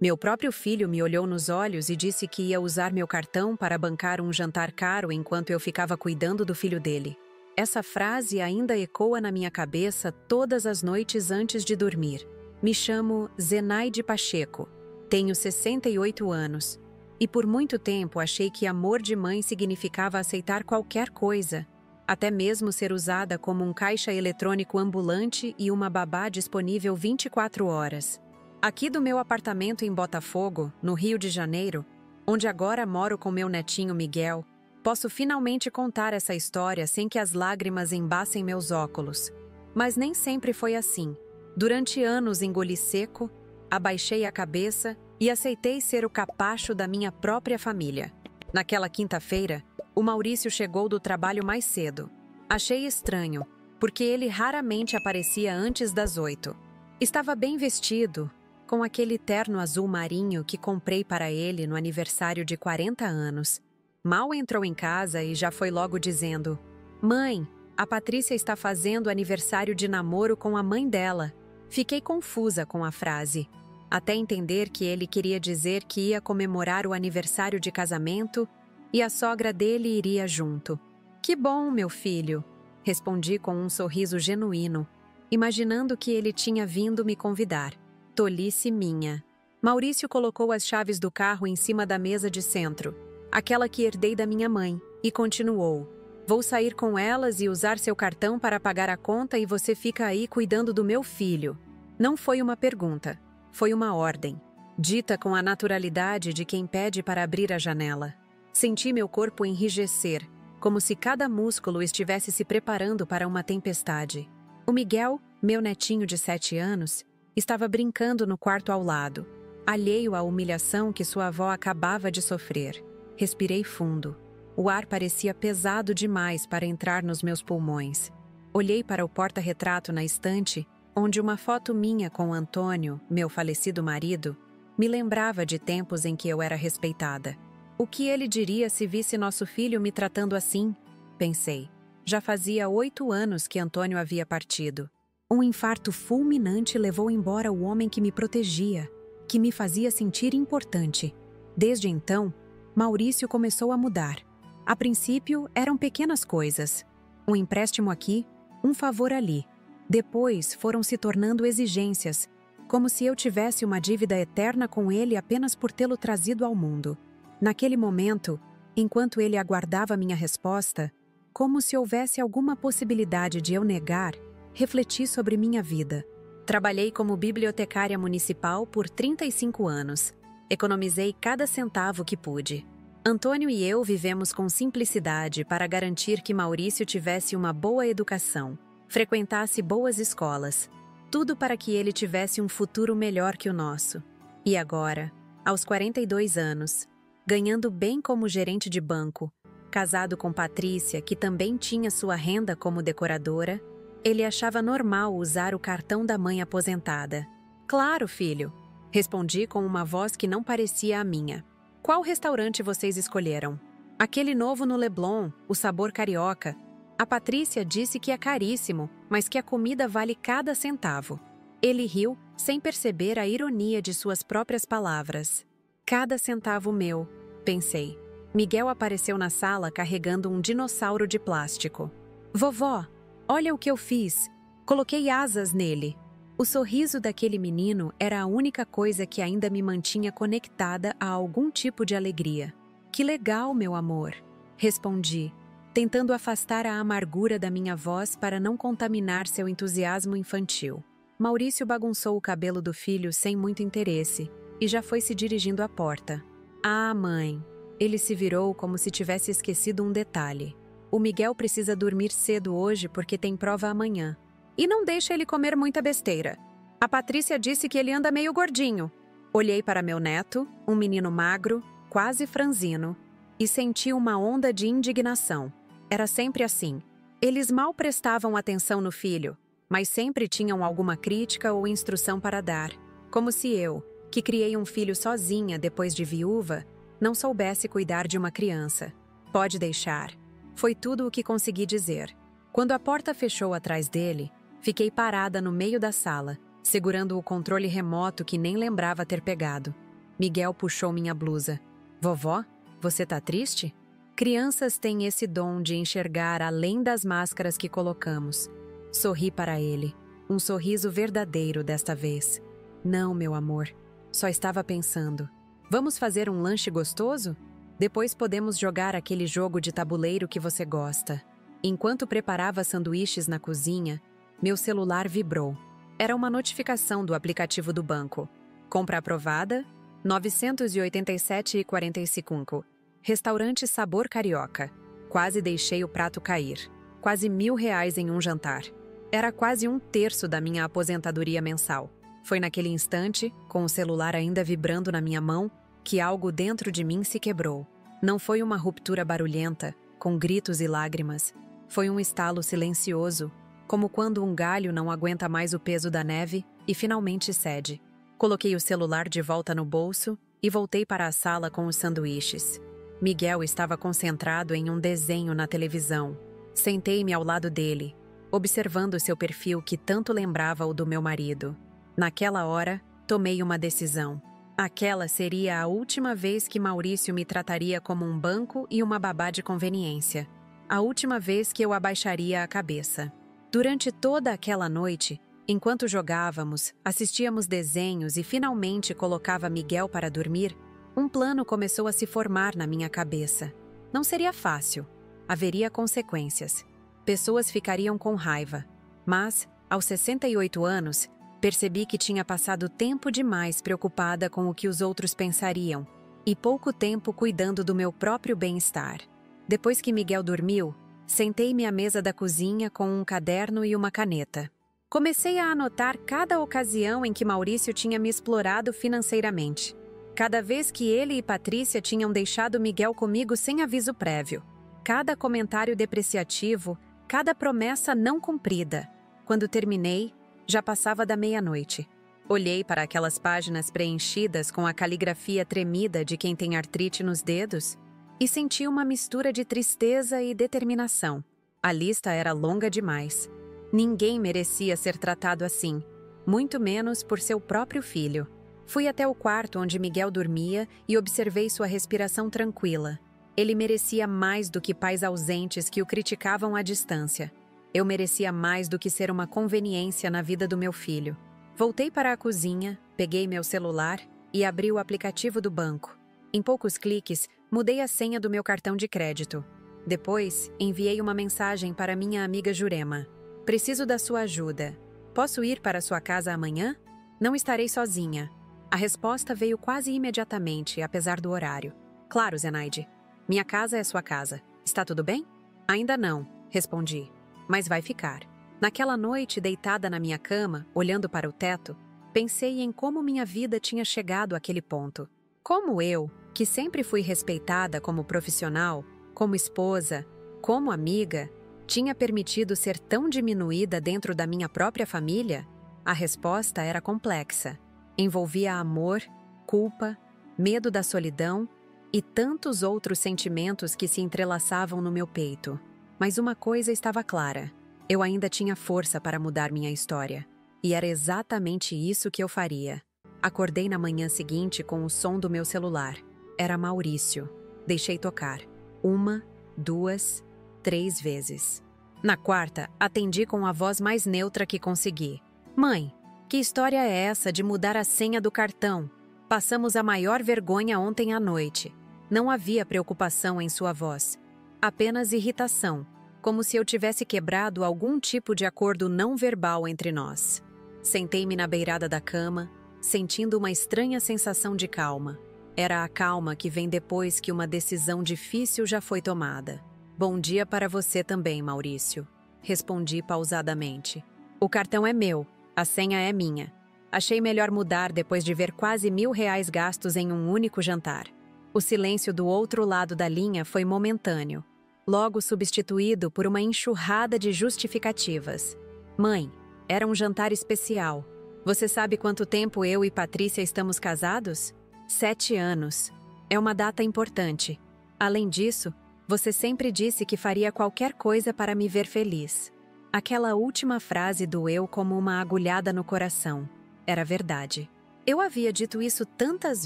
Meu próprio filho me olhou nos olhos e disse que ia usar meu cartão para bancar um jantar caro enquanto eu ficava cuidando do filho dele. Essa frase ainda ecoa na minha cabeça todas as noites antes de dormir. Me chamo Zenaide Pacheco, tenho 68 anos, e por muito tempo achei que amor de mãe significava aceitar qualquer coisa, até mesmo ser usada como um caixa eletrônico ambulante e uma babá disponível 24 horas. Aqui do meu apartamento em Botafogo, no Rio de Janeiro, onde agora moro com meu netinho Miguel, posso finalmente contar essa história sem que as lágrimas embaçem meus óculos. Mas nem sempre foi assim. Durante anos engoli seco, abaixei a cabeça e aceitei ser o capacho da minha própria família. Naquela quinta-feira, o Maurício chegou do trabalho mais cedo. Achei estranho, porque ele raramente aparecia antes das 8. Estava bem vestido, com aquele terno azul marinho que comprei para ele no aniversário de 40 anos. Mal entrou em casa e já foi logo dizendo: "Mãe, a Patrícia está fazendo aniversário de namoro com a mãe dela." Fiquei confusa com a frase, até entender que ele queria dizer que ia comemorar o aniversário de casamento e a sogra dele iria junto. "Que bom, meu filho", respondi com um sorriso genuíno, imaginando que ele tinha vindo me convidar. Tolice minha. Maurício colocou as chaves do carro em cima da mesa de centro, aquela que herdei da minha mãe, e continuou: "Vou sair com elas e usar seu cartão para pagar a conta e você fica aí cuidando do meu filho." Não foi uma pergunta, foi uma ordem, dita com a naturalidade de quem pede para abrir a janela. Senti meu corpo enrijecer, como se cada músculo estivesse se preparando para uma tempestade. O Miguel, meu netinho de 7 anos, estava brincando no quarto ao lado, alheio à humilhação que sua avó acabava de sofrer. Respirei fundo. O ar parecia pesado demais para entrar nos meus pulmões. Olhei para o porta-retrato na estante, onde uma foto minha com Antônio, meu falecido marido, me lembrava de tempos em que eu era respeitada. O que ele diria se visse nosso filho me tratando assim? Pensei. Já fazia 8 anos que Antônio havia partido. Um infarto fulminante levou embora o homem que me protegia, que me fazia sentir importante. Desde então, Maurício começou a mudar. A princípio, eram pequenas coisas. Um empréstimo aqui, um favor ali. Depois, foram se tornando exigências, como se eu tivesse uma dívida eterna com ele apenas por tê-lo trazido ao mundo. Naquele momento, enquanto ele aguardava minha resposta, como se houvesse alguma possibilidade de eu negar, refleti sobre minha vida. Trabalhei como bibliotecária municipal por 35 anos. Economizei cada centavo que pude. Antônio e eu vivemos com simplicidade para garantir que Maurício tivesse uma boa educação, frequentasse boas escolas, tudo para que ele tivesse um futuro melhor que o nosso. E agora, aos 42 anos, ganhando bem como gerente de banco, casado com Patrícia, que também tinha sua renda como decoradora, ele achava normal usar o cartão da mãe aposentada. "Claro, filho", respondi com uma voz que não parecia a minha. "Qual restaurante vocês escolheram?" "Aquele novo no Leblon, o sabor carioca. A Patrícia disse que é caríssimo, mas que a comida vale cada centavo." Ele riu, sem perceber a ironia de suas próprias palavras. "Cada centavo meu", pensei. Miguel apareceu na sala carregando um dinossauro de plástico. "Vovó, olha o que eu fiz. Coloquei asas nele." O sorriso daquele menino era a única coisa que ainda me mantinha conectada a algum tipo de alegria. "Que legal, meu amor", respondi, tentando afastar a amargura da minha voz para não contaminar seu entusiasmo infantil. Maurício bagunçou o cabelo do filho sem muito interesse e já foi se dirigindo à porta. "Ah, mãe." Ele se virou como se tivesse esquecido um detalhe. "O Miguel precisa dormir cedo hoje porque tem prova amanhã. E não deixa ele comer muita besteira. A Patrícia disse que ele anda meio gordinho." Olhei para meu neto, um menino magro, quase franzino, e senti uma onda de indignação. Era sempre assim. Eles mal prestavam atenção no filho, mas sempre tinham alguma crítica ou instrução para dar. Como se eu, que criei um filho sozinha depois de viúva, não soubesse cuidar de uma criança. "Pode deixar." Foi tudo o que consegui dizer. Quando a porta fechou atrás dele, fiquei parada no meio da sala, segurando o controle remoto que nem lembrava ter pegado. Miguel puxou minha blusa. Vovó, você tá triste? Crianças têm esse dom de enxergar além das máscaras que colocamos. Sorri para ele. Um sorriso verdadeiro desta vez. Não, meu amor. Só estava pensando. Vamos fazer um lanche gostoso? Depois podemos jogar aquele jogo de tabuleiro que você gosta. Enquanto preparava sanduíches na cozinha, meu celular vibrou. Era uma notificação do aplicativo do banco. Compra aprovada, 987,45. Restaurante Sabor Carioca. Quase deixei o prato cair. Quase R$ 1.000 em um jantar. Era quase 1/3 da minha aposentadoria mensal. Foi naquele instante, com o celular ainda vibrando na minha mão, que algo dentro de mim se quebrou. Não foi uma ruptura barulhenta, com gritos e lágrimas. Foi um estalo silencioso, como quando um galho não aguenta mais o peso da neve e finalmente cede. Coloquei o celular de volta no bolso e voltei para a sala com os sanduíches. Miguel estava concentrado em um desenho na televisão. Sentei-me ao lado dele, observando seu perfil que tanto lembrava o do meu marido. Naquela hora, tomei uma decisão. Aquela seria a última vez que Maurício me trataria como um banco e uma babá de conveniência. A última vez que eu abaixaria a cabeça. Durante toda aquela noite, enquanto jogávamos, assistíamos desenhos e finalmente colocava Miguel para dormir, um plano começou a se formar na minha cabeça. Não seria fácil. Haveria consequências. Pessoas ficariam com raiva. Mas, aos 68 anos, percebi que tinha passado tempo demais preocupada com o que os outros pensariam e pouco tempo cuidando do meu próprio bem-estar. Depois que Miguel dormiu, sentei-me à mesa da cozinha com um caderno e uma caneta. Comecei a anotar cada ocasião em que Maurício tinha me explorado financeiramente. Cada vez que ele e Patrícia tinham deixado Miguel comigo sem aviso prévio. Cada comentário depreciativo, cada promessa não cumprida. Quando terminei, já passava da meia-noite. Olhei para aquelas páginas preenchidas com a caligrafia tremida de quem tem artrite nos dedos e senti uma mistura de tristeza e determinação. A lista era longa demais. Ninguém merecia ser tratado assim, muito menos por seu próprio filho. Fui até o quarto onde Miguel dormia e observei sua respiração tranquila. Ele merecia mais do que pais ausentes que o criticavam à distância. Eu merecia mais do que ser uma conveniência na vida do meu filho. Voltei para a cozinha, peguei meu celular e abri o aplicativo do banco. Em poucos cliques, mudei a senha do meu cartão de crédito. Depois, enviei uma mensagem para minha amiga Jurema. Preciso da sua ajuda. Posso ir para sua casa amanhã? Não estarei sozinha. A resposta veio quase imediatamente, apesar do horário. Claro, Zenaide. Minha casa é sua casa. Está tudo bem? Ainda não, respondi. Mas vai ficar. Naquela noite, deitada na minha cama, olhando para o teto, pensei em como minha vida tinha chegado àquele ponto. Como eu, que sempre fui respeitada como profissional, como esposa, como amiga, tinha permitido ser tão diminuída dentro da minha própria família? A resposta era complexa. Envolvia amor, culpa, medo da solidão e tantos outros sentimentos que se entrelaçavam no meu peito. Mas uma coisa estava clara. Eu ainda tinha força para mudar minha história. E era exatamente isso que eu faria. Acordei na manhã seguinte com o som do meu celular. Era Maurício. Deixei tocar. 1, 2, 3 vezes. Na quarta, atendi com a voz mais neutra que consegui. Mãe, que história é essa de mudar a senha do cartão? Passamos a maior vergonha ontem à noite. Não havia preocupação em sua voz. Apenas irritação, como se eu tivesse quebrado algum tipo de acordo não verbal entre nós. Sentei-me na beirada da cama, sentindo uma estranha sensação de calma. Era a calma que vem depois que uma decisão difícil já foi tomada. Bom dia para você também, Maurício. Respondi pausadamente. O cartão é meu, a senha é minha. Achei melhor mudar depois de ver quase R$ 1.000 gastos em um único jantar. O silêncio do outro lado da linha foi momentâneo, logo substituído por uma enxurrada de justificativas. Mãe, era um jantar especial. Você sabe quanto tempo eu e Patrícia estamos casados? 7 anos. É uma data importante. Além disso, você sempre disse que faria qualquer coisa para me ver feliz. Aquela última frase doeu como uma agulhada no coração. Era verdade. Eu havia dito isso tantas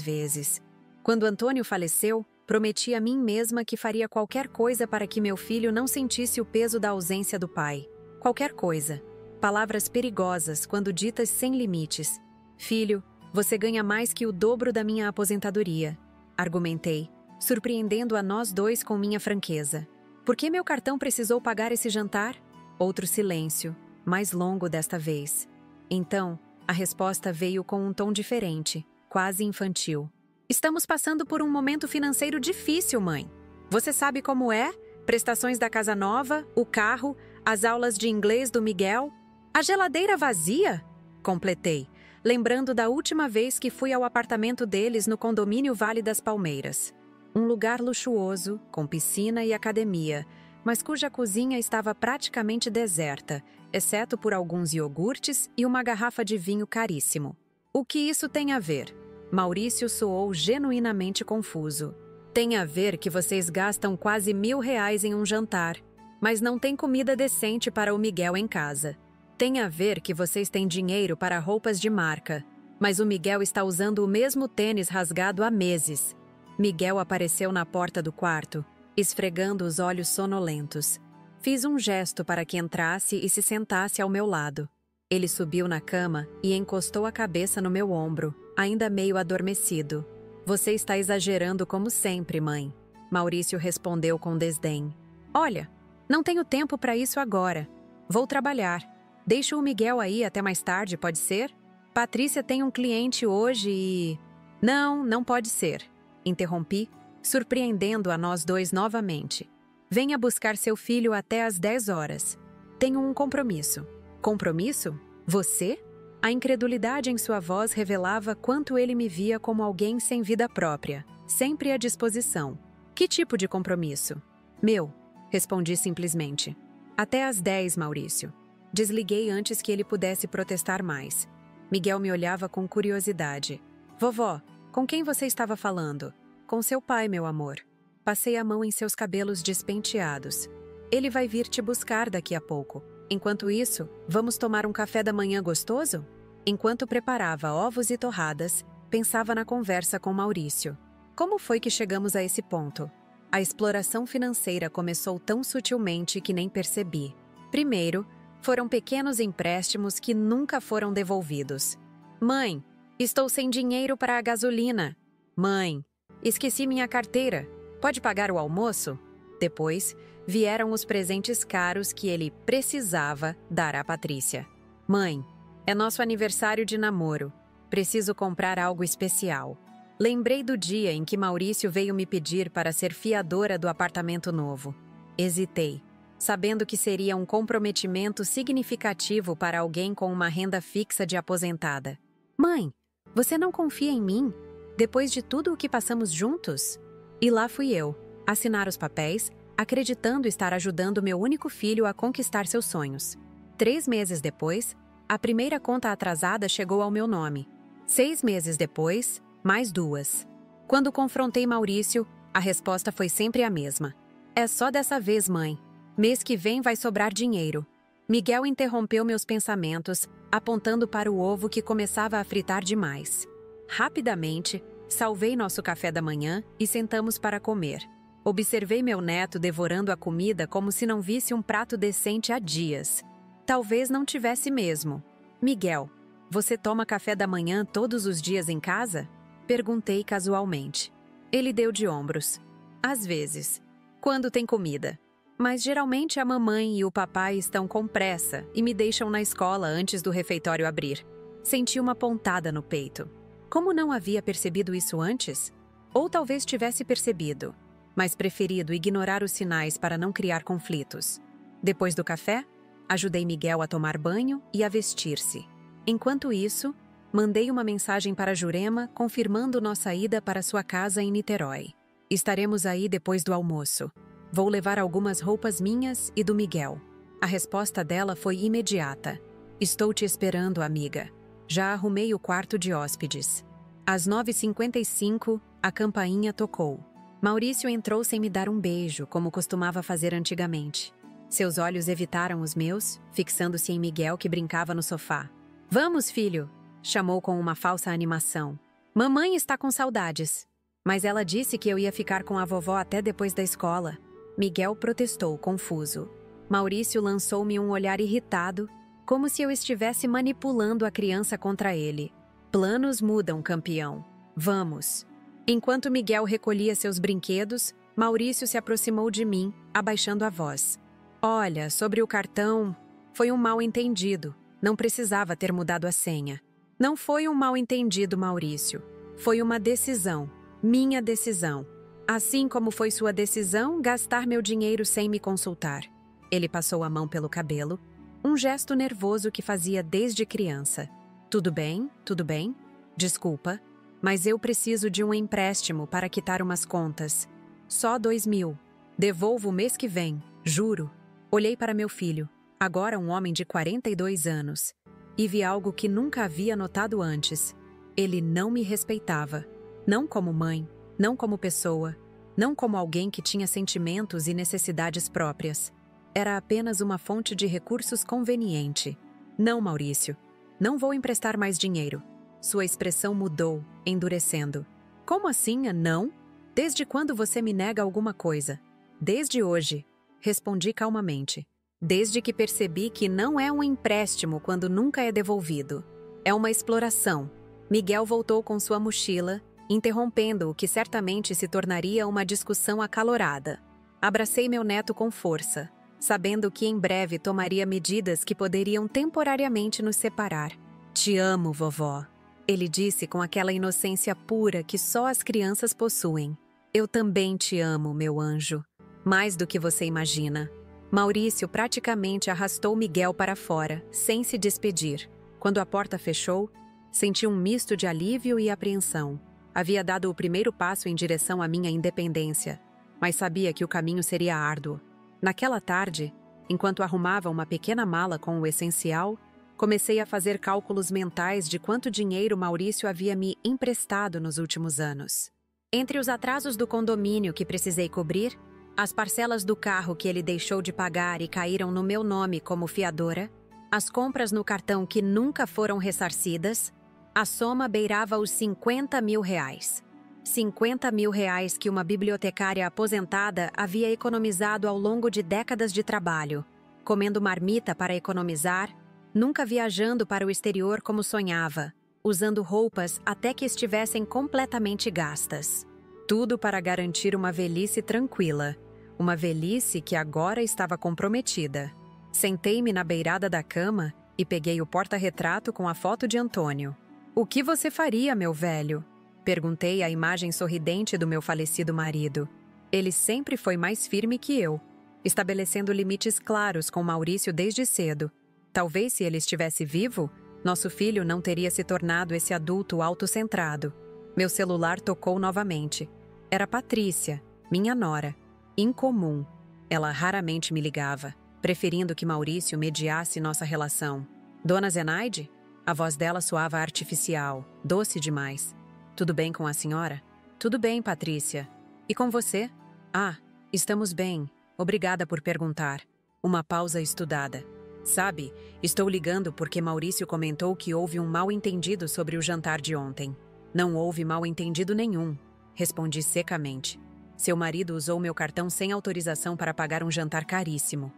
vezes. Quando Antônio faleceu, prometi a mim mesma que faria qualquer coisa para que meu filho não sentisse o peso da ausência do pai. Qualquer coisa. Palavras perigosas quando ditas sem limites. Filho, você ganha mais que o dobro da minha aposentadoria, argumentei, surpreendendo a nós dois com minha franqueza. Por que meu cartão precisou pagar esse jantar? Outro silêncio, mais longo desta vez. Então, a resposta veio com um tom diferente, quase infantil. Estamos passando por um momento financeiro difícil, mãe. Você sabe como é? Prestações da casa nova, o carro, as aulas de inglês do Miguel. A geladeira vazia? Completei, lembrando da última vez que fui ao apartamento deles no condomínio Vale das Palmeiras. Um lugar luxuoso, com piscina e academia, mas cuja cozinha estava praticamente deserta, exceto por alguns iogurtes e uma garrafa de vinho caríssimo. O que isso tem a ver? Maurício soou genuinamente confuso. Tem a ver que vocês gastam quase R$1.000 em um jantar, mas não tem comida decente para o Miguel em casa. Tem a ver que vocês têm dinheiro para roupas de marca, mas o Miguel está usando o mesmo tênis rasgado há meses. Miguel apareceu na porta do quarto, esfregando os olhos sonolentos. Fiz um gesto para que entrasse e se sentasse ao meu lado. Ele subiu na cama e encostou a cabeça no meu ombro, ainda meio adormecido. Você está exagerando como sempre, mãe. Maurício respondeu com desdém. Olha, não tenho tempo para isso agora. Vou trabalhar. Deixo o Miguel aí até mais tarde, pode ser? Patrícia tem um cliente hoje e... Não pode ser. Interrompi, surpreendendo a nós dois novamente. Venha buscar seu filho até às 10 horas. Tenho um compromisso. Compromisso? Você? A incredulidade em sua voz revelava quanto ele me via como alguém sem vida própria, sempre à disposição. Que tipo de compromisso? Meu, respondi simplesmente. Até às 10, Maurício. Desliguei antes que ele pudesse protestar mais. Miguel me olhava com curiosidade. Vovó, com quem você estava falando? Com seu pai, meu amor. Passei a mão em seus cabelos despenteados. Ele vai vir te buscar daqui a pouco. Enquanto isso, vamos tomar um café da manhã gostoso? Enquanto preparava ovos e torradas, pensava na conversa com Maurício. Como foi que chegamos a esse ponto? A exploração financeira começou tão sutilmente que nem percebi. Primeiro, foram pequenos empréstimos que nunca foram devolvidos. Mãe, estou sem dinheiro para a gasolina. Mãe, esqueci minha carteira. Pode pagar o almoço? Depois, vieram os presentes caros que ele precisava dar à Patrícia. Mãe, é nosso aniversário de namoro. Preciso comprar algo especial. Lembrei do dia em que Maurício veio me pedir para ser fiadora do apartamento novo. Hesitei, sabendo que seria um comprometimento significativo para alguém com uma renda fixa de aposentada. Mãe, você não confia em mim? Depois de tudo o que passamos juntos? E lá fui eu, assinar os papéis, acreditando estar ajudando meu único filho a conquistar seus sonhos. 3 meses depois, a primeira conta atrasada chegou ao meu nome. 6 meses depois, mais 2. Quando confrontei Maurício, a resposta foi sempre a mesma. É só dessa vez, mãe. Mês que vem vai sobrar dinheiro. Miguel interrompeu meus pensamentos, apontando para o ovo que começava a fritar demais. Rapidamente, salvei nosso café da manhã e sentamos para comer. Observei meu neto devorando a comida como se não visse um prato decente há dias. Talvez não tivesse mesmo. Miguel, você toma café da manhã todos os dias em casa? Perguntei casualmente. Ele deu de ombros. Às vezes. Quando tem comida. Mas geralmente a mamãe e o papai estão com pressa e me deixam na escola antes do refeitório abrir. Senti uma pontada no peito. Como não havia percebido isso antes? Ou talvez tivesse percebido, mas preferido ignorar os sinais para não criar conflitos. Depois do café, ajudei Miguel a tomar banho e a vestir-se. Enquanto isso, mandei uma mensagem para Jurema confirmando nossa ida para sua casa em Niterói. Estaremos aí depois do almoço. Vou levar algumas roupas minhas e do Miguel. A resposta dela foi imediata. Estou te esperando, amiga. Já arrumei o quarto de hóspedes. Às 9h55, a campainha tocou. Maurício entrou sem me dar um beijo, como costumava fazer antigamente. Seus olhos evitaram os meus, fixando-se em Miguel que brincava no sofá. Vamos, filho! chamou com uma falsa animação. Mamãe está com saudades. Mas ela disse que eu ia ficar com a vovó até depois da escola. Miguel protestou, confuso. Maurício lançou-me um olhar irritado, como se eu estivesse manipulando a criança contra ele. Planos mudam, campeão. Vamos. Enquanto Miguel recolhia seus brinquedos, Maurício se aproximou de mim, abaixando a voz. Olha, sobre o cartão, foi um mal-entendido. Não precisava ter mudado a senha. Não foi um mal-entendido, Maurício. Foi uma decisão. Minha decisão. Assim como foi sua decisão gastar meu dinheiro sem me consultar. Ele passou a mão pelo cabelo, um gesto nervoso que fazia desde criança. Tudo bem, tudo bem. Desculpa, mas eu preciso de um empréstimo para quitar umas contas. Só 2.000. Devolvo o mês que vem, juro. Olhei para meu filho, agora um homem de 42 anos, e vi algo que nunca havia notado antes. Ele não me respeitava. Não como mãe, não como pessoa, não como alguém que tinha sentimentos e necessidades próprias. Era apenas uma fonte de recursos conveniente. Não, Maurício. Não vou emprestar mais dinheiro. Sua expressão mudou, endurecendo. Como assim, não? Desde quando você me nega alguma coisa? Desde hoje, respondi calmamente. Desde que percebi que não é um empréstimo quando nunca é devolvido. É uma exploração. Miguel voltou com sua mochila, interrompendo o que certamente se tornaria uma discussão acalorada. Abracei meu neto com força, sabendo que em breve tomaria medidas que poderiam temporariamente nos separar. Te amo, vovó, ele disse com aquela inocência pura que só as crianças possuem. Eu também te amo, meu anjo. Mais do que você imagina. Maurício praticamente arrastou Miguel para fora, sem se despedir. Quando a porta fechou, senti um misto de alívio e apreensão. Havia dado o primeiro passo em direção à minha independência, mas sabia que o caminho seria árduo. Naquela tarde, enquanto arrumava uma pequena mala com o essencial, comecei a fazer cálculos mentais de quanto dinheiro Maurício havia me emprestado nos últimos anos. Entre os atrasos do condomínio que precisei cobrir, as parcelas do carro que ele deixou de pagar e caíram no meu nome como fiadora, as compras no cartão que nunca foram ressarcidas, a soma beirava os 50 mil reais. 50 mil reais que uma bibliotecária aposentada havia economizado ao longo de décadas de trabalho, comendo marmita para economizar, nunca viajando para o exterior como sonhava, usando roupas até que estivessem completamente gastas. Tudo para garantir uma velhice tranquila, uma velhice que agora estava comprometida. Sentei-me na beirada da cama e peguei o porta-retrato com a foto de Antônio. O que você faria, meu velho? Perguntei à imagem sorridente do meu falecido marido. Ele sempre foi mais firme que eu, estabelecendo limites claros com Maurício desde cedo. Talvez se ele estivesse vivo, nosso filho não teria se tornado esse adulto autocentrado. Meu celular tocou novamente. Era Patrícia, minha nora. Incomum. Ela raramente me ligava, preferindo que Maurício mediasse nossa relação. Dona Zenaide? A voz dela soava artificial, doce demais. Tudo bem com a senhora? Tudo bem, Patrícia. E com você? Ah, estamos bem. Obrigada por perguntar. Uma pausa estudada. Sabe, estou ligando porque Maurício comentou que houve um mal-entendido sobre o jantar de ontem. Não houve mal-entendido nenhum, respondi secamente. Seu marido usou meu cartão sem autorização para pagar um jantar caríssimo.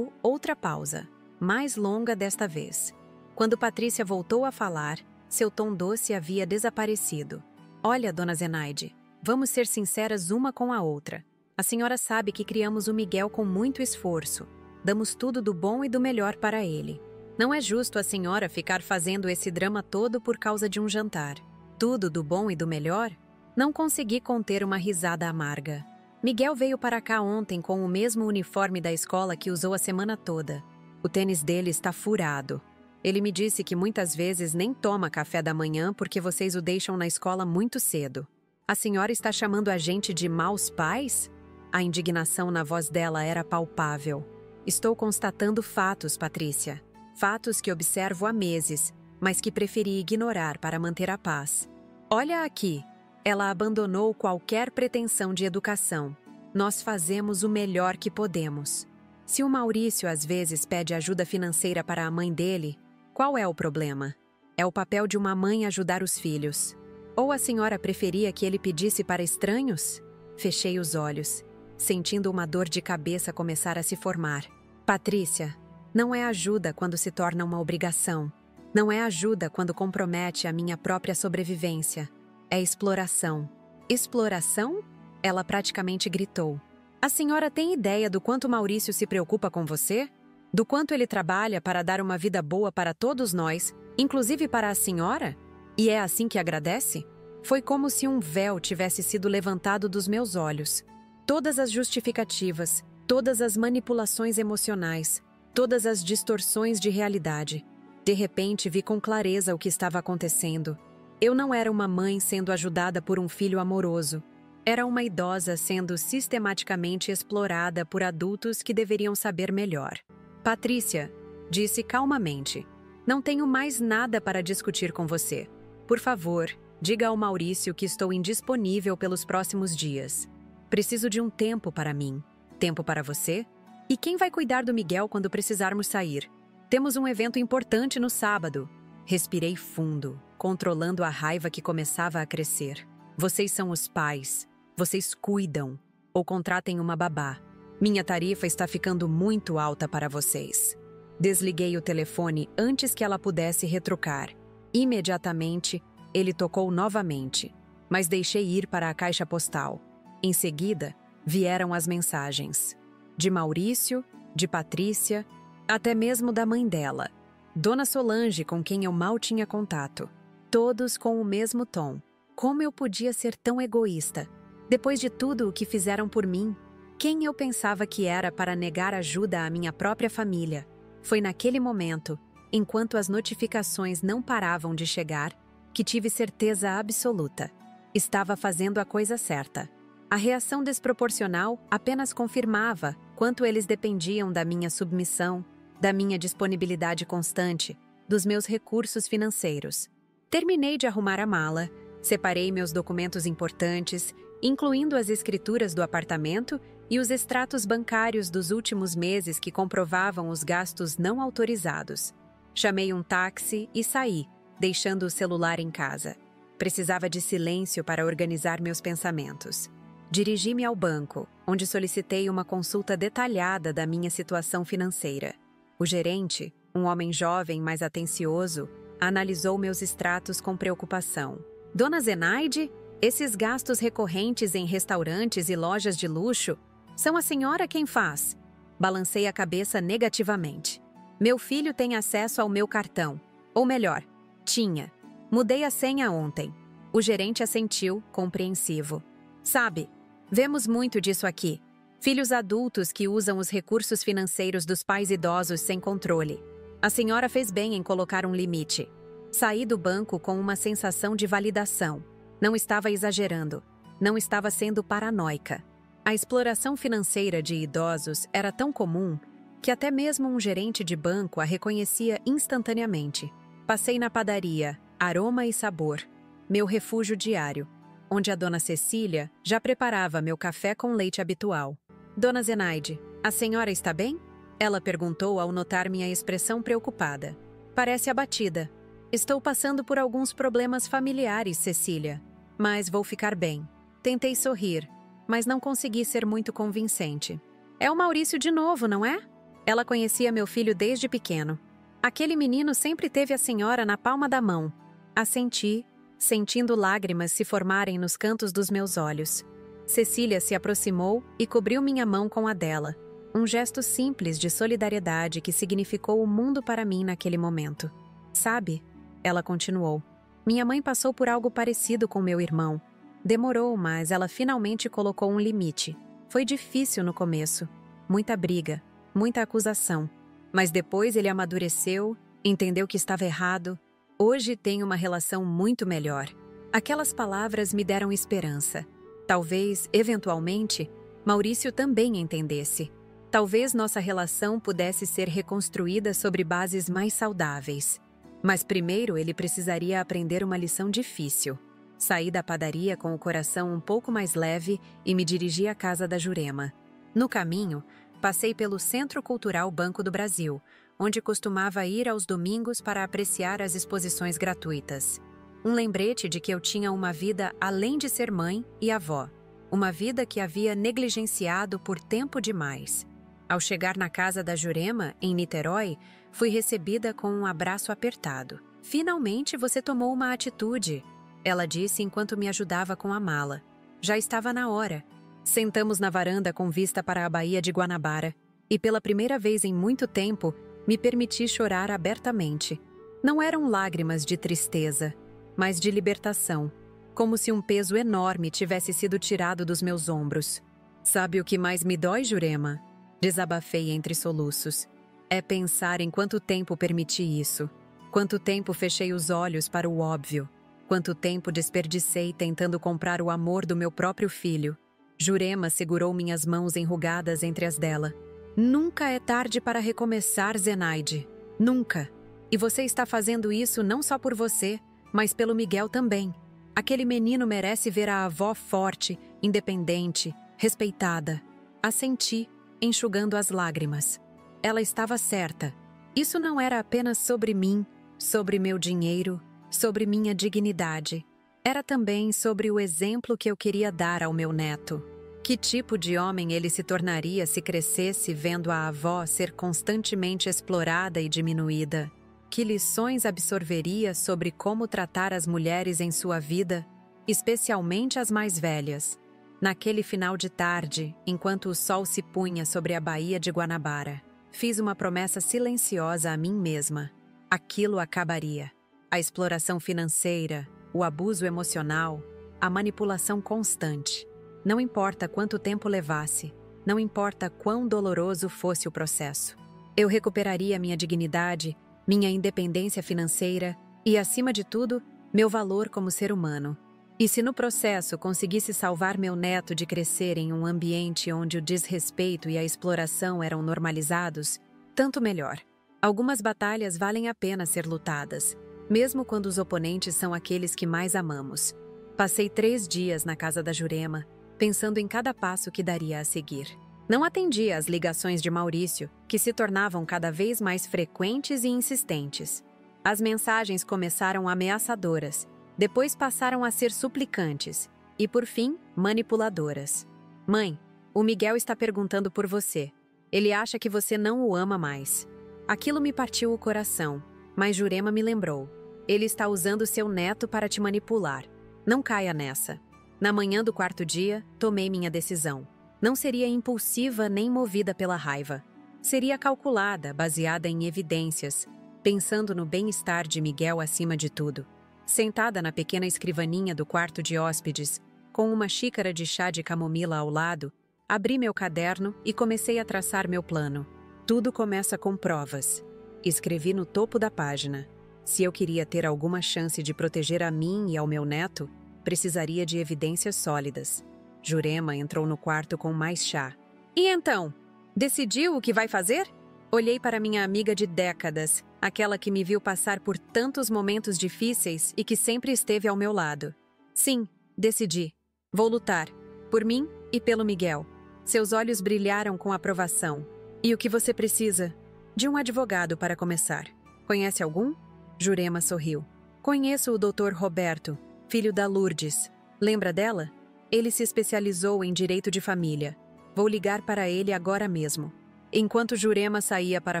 Outra pausa, mais longa desta vez. Quando Patrícia voltou a falar, seu tom doce havia desaparecido. Olha, dona Zenaide, vamos ser sinceras uma com a outra. A senhora sabe que criamos o Miguel com muito esforço. Damos tudo do bom e do melhor para ele. Não é justo a senhora ficar fazendo esse drama todo por causa de um jantar. Tudo do bom e do melhor? Não consegui conter uma risada amarga. Miguel veio para cá ontem com o mesmo uniforme da escola que usou a semana toda. O tênis dele está furado. Ele me disse que muitas vezes nem toma café da manhã porque vocês o deixam na escola muito cedo. A senhora está chamando a gente de maus pais? A indignação na voz dela era palpável. Estou constatando fatos, Patrícia. Fatos que observo há meses, mas que preferi ignorar para manter a paz. Olha aqui. Ela abandonou qualquer pretensão de educação. Nós fazemos o melhor que podemos. Se o Maurício às vezes pede ajuda financeira para a mãe dele, qual é o problema? É o papel de uma mãe ajudar os filhos. Ou a senhora preferia que ele pedisse para estranhos? Fechei os olhos, sentindo uma dor de cabeça começar a se formar. Patrícia, não é ajuda quando se torna uma obrigação. Não é ajuda quando compromete a minha própria sobrevivência. É exploração. Exploração? Ela praticamente gritou. A senhora tem ideia do quanto Maurício se preocupa com você? Do quanto ele trabalha para dar uma vida boa para todos nós, inclusive para a senhora? E é assim que agradece? Foi como se um véu tivesse sido levantado dos meus olhos. Todas as justificativas, todas as manipulações emocionais, todas as distorções de realidade. De repente vi com clareza o que estava acontecendo. Eu não era uma mãe sendo ajudada por um filho amoroso. Era uma idosa sendo sistematicamente explorada por adultos que deveriam saber melhor. Patrícia, disse calmamente, não tenho mais nada para discutir com você. Por favor, diga ao Maurício que estou indisponível pelos próximos dias. Preciso de um tempo para mim. Tempo para você? E quem vai cuidar do Miguel quando precisarmos sair? Temos um evento importante no sábado. Respirei fundo, controlando a raiva que começava a crescer. Vocês são os pais. Vocês cuidam. Ou contratem uma babá. Minha tarifa está ficando muito alta para vocês. Desliguei o telefone antes que ela pudesse retrucar. Imediatamente, ele tocou novamente, mas deixei ir para a caixa postal. Em seguida, vieram as mensagens. De Maurício, de Patrícia, até mesmo da mãe dela, Dona Solange, com quem eu mal tinha contato. Todos com o mesmo tom. Como eu podia ser tão egoísta? Depois de tudo o que fizeram por mim, quem eu pensava que era para negar ajuda à minha própria família? Foi naquele momento, enquanto as notificações não paravam de chegar, que tive certeza absoluta. Estava fazendo a coisa certa. A reação desproporcional apenas confirmava quanto eles dependiam da minha submissão, da minha disponibilidade constante, dos meus recursos financeiros. Terminei de arrumar a mala, separei meus documentos importantes, incluindo as escrituras do apartamento e os extratos bancários dos últimos meses que comprovavam os gastos não autorizados. Chamei um táxi e saí, deixando o celular em casa. Precisava de silêncio para organizar meus pensamentos. Dirigi-me ao banco, onde solicitei uma consulta detalhada da minha situação financeira. O gerente, um homem jovem, mas atencioso, analisou meus extratos com preocupação. Dona Zenaide, esses gastos recorrentes em restaurantes e lojas de luxo, são a senhora quem faz? Balancei a cabeça negativamente. Meu filho tem acesso ao meu cartão. Ou melhor, tinha. Mudei a senha ontem. O gerente assentiu, compreensivo. Sabe, vemos muito disso aqui. Filhos adultos que usam os recursos financeiros dos pais idosos sem controle. A senhora fez bem em colocar um limite. Saí do banco com uma sensação de validação. Não estava exagerando. Não estava sendo paranoica. A exploração financeira de idosos era tão comum que até mesmo um gerente de banco a reconhecia instantaneamente. Passei na padaria, Aroma e Sabor, meu refúgio diário, onde a dona Cecília já preparava meu café com leite habitual. Dona Zenaide, a senhora está bem? Ela perguntou ao notar minha expressão preocupada. Parece abatida. Estou passando por alguns problemas familiares, Cecília. Mas vou ficar bem. Tentei sorrir, mas não consegui ser muito convincente. É o Maurício de novo, não é? Ela conhecia meu filho desde pequeno. Aquele menino sempre teve a senhora na palma da mão. Assenti, sentindo lágrimas se formarem nos cantos dos meus olhos. Cecília se aproximou e cobriu minha mão com a dela. Um gesto simples de solidariedade que significou o mundo para mim naquele momento. Sabe? Ela continuou. Minha mãe passou por algo parecido com meu irmão. Demorou, mas ela finalmente colocou um limite. Foi difícil no começo. Muita briga, muita acusação. Mas depois ele amadureceu, entendeu que estava errado. Hoje tem uma relação muito melhor. Aquelas palavras me deram esperança. Talvez, eventualmente, Maurício também entendesse. Talvez nossa relação pudesse ser reconstruída sobre bases mais saudáveis. Mas primeiro ele precisaria aprender uma lição difícil. Saí da padaria com o coração um pouco mais leve e me dirigi à casa da Jurema. No caminho, passei pelo Centro Cultural Banco do Brasil, onde costumava ir aos domingos para apreciar as exposições gratuitas. Um lembrete de que eu tinha uma vida além de ser mãe e avó. Uma vida que havia negligenciado por tempo demais. Ao chegar na casa da Jurema, em Niterói, fui recebida com um abraço apertado. "Finalmente você tomou uma atitude", ela disse enquanto me ajudava com a mala. Já estava na hora. Sentamos na varanda com vista para a Baía de Guanabara e, pela primeira vez em muito tempo, me permiti chorar abertamente. Não eram lágrimas de tristeza, mas de libertação, como se um peso enorme tivesse sido tirado dos meus ombros. "Sabe o que mais me dói, Jurema?" Desabafei entre soluços. "É pensar em quanto tempo permiti isso. Quanto tempo fechei os olhos para o óbvio. Quanto tempo desperdicei tentando comprar o amor do meu próprio filho." Jurema segurou minhas mãos enrugadas entre as dela. "Nunca é tarde para recomeçar, Zenaide. Nunca. E você está fazendo isso não só por você, mas pelo Miguel também. Aquele menino merece ver a avó forte, independente, respeitada." Assenti, enxugando as lágrimas. Ela estava certa. Isso não era apenas sobre mim, sobre meu dinheiro, sobre minha dignidade. Era também sobre o exemplo que eu queria dar ao meu neto. Que tipo de homem ele se tornaria se crescesse vendo a avó ser constantemente explorada e diminuída? Que lições absorveria sobre como tratar as mulheres em sua vida, especialmente as mais velhas? Naquele final de tarde, enquanto o sol se punha sobre a Baía de Guanabara, fiz uma promessa silenciosa a mim mesma. Aquilo acabaria. A exploração financeira, o abuso emocional, a manipulação constante. Não importa quanto tempo levasse, não importa quão doloroso fosse o processo. Eu recuperaria minha dignidade, minha independência financeira e, acima de tudo, meu valor como ser humano. E se no processo conseguisse salvar meu neto de crescer em um ambiente onde o desrespeito e a exploração eram normalizados, tanto melhor. Algumas batalhas valem a pena ser lutadas, mesmo quando os oponentes são aqueles que mais amamos. Passei 3 dias na casa da Jurema, pensando em cada passo que daria a seguir. Não atendia às ligações de Maurício, que se tornavam cada vez mais frequentes e insistentes. As mensagens começaram ameaçadoras, depois passaram a ser suplicantes e, por fim, manipuladoras. "Mãe, o Miguel está perguntando por você. Ele acha que você não o ama mais." Aquilo me partiu o coração, mas Jurema me lembrou. "Ele está usando seu neto para te manipular. Não caia nessa." Na manhã do 4º dia, tomei minha decisão. Não seria impulsiva nem movida pela raiva. Seria calculada, baseada em evidências, pensando no bem-estar de Miguel acima de tudo. Sentada na pequena escrivaninha do quarto de hóspedes, com uma xícara de chá de camomila ao lado, abri meu caderno e comecei a traçar meu plano. Tudo começa com provas. Escrevi no topo da página. Se eu queria ter alguma chance de proteger a mim e ao meu neto, precisaria de evidências sólidas. Jurema entrou no quarto com mais chá. "E então? Decidiu o que vai fazer?" Olhei para minha amiga de décadas, aquela que me viu passar por tantos momentos difíceis e que sempre esteve ao meu lado. "Sim, decidi. Vou lutar. Por mim e pelo Miguel." Seus olhos brilharam com aprovação. "E o que você precisa?" "De um advogado para começar." "Conhece algum?" Jurema sorriu. "Conheço o Dr. Roberto, filho da Lourdes. Lembra dela? Ele se especializou em direito de família. Vou ligar para ele agora mesmo." Enquanto Jurema saía para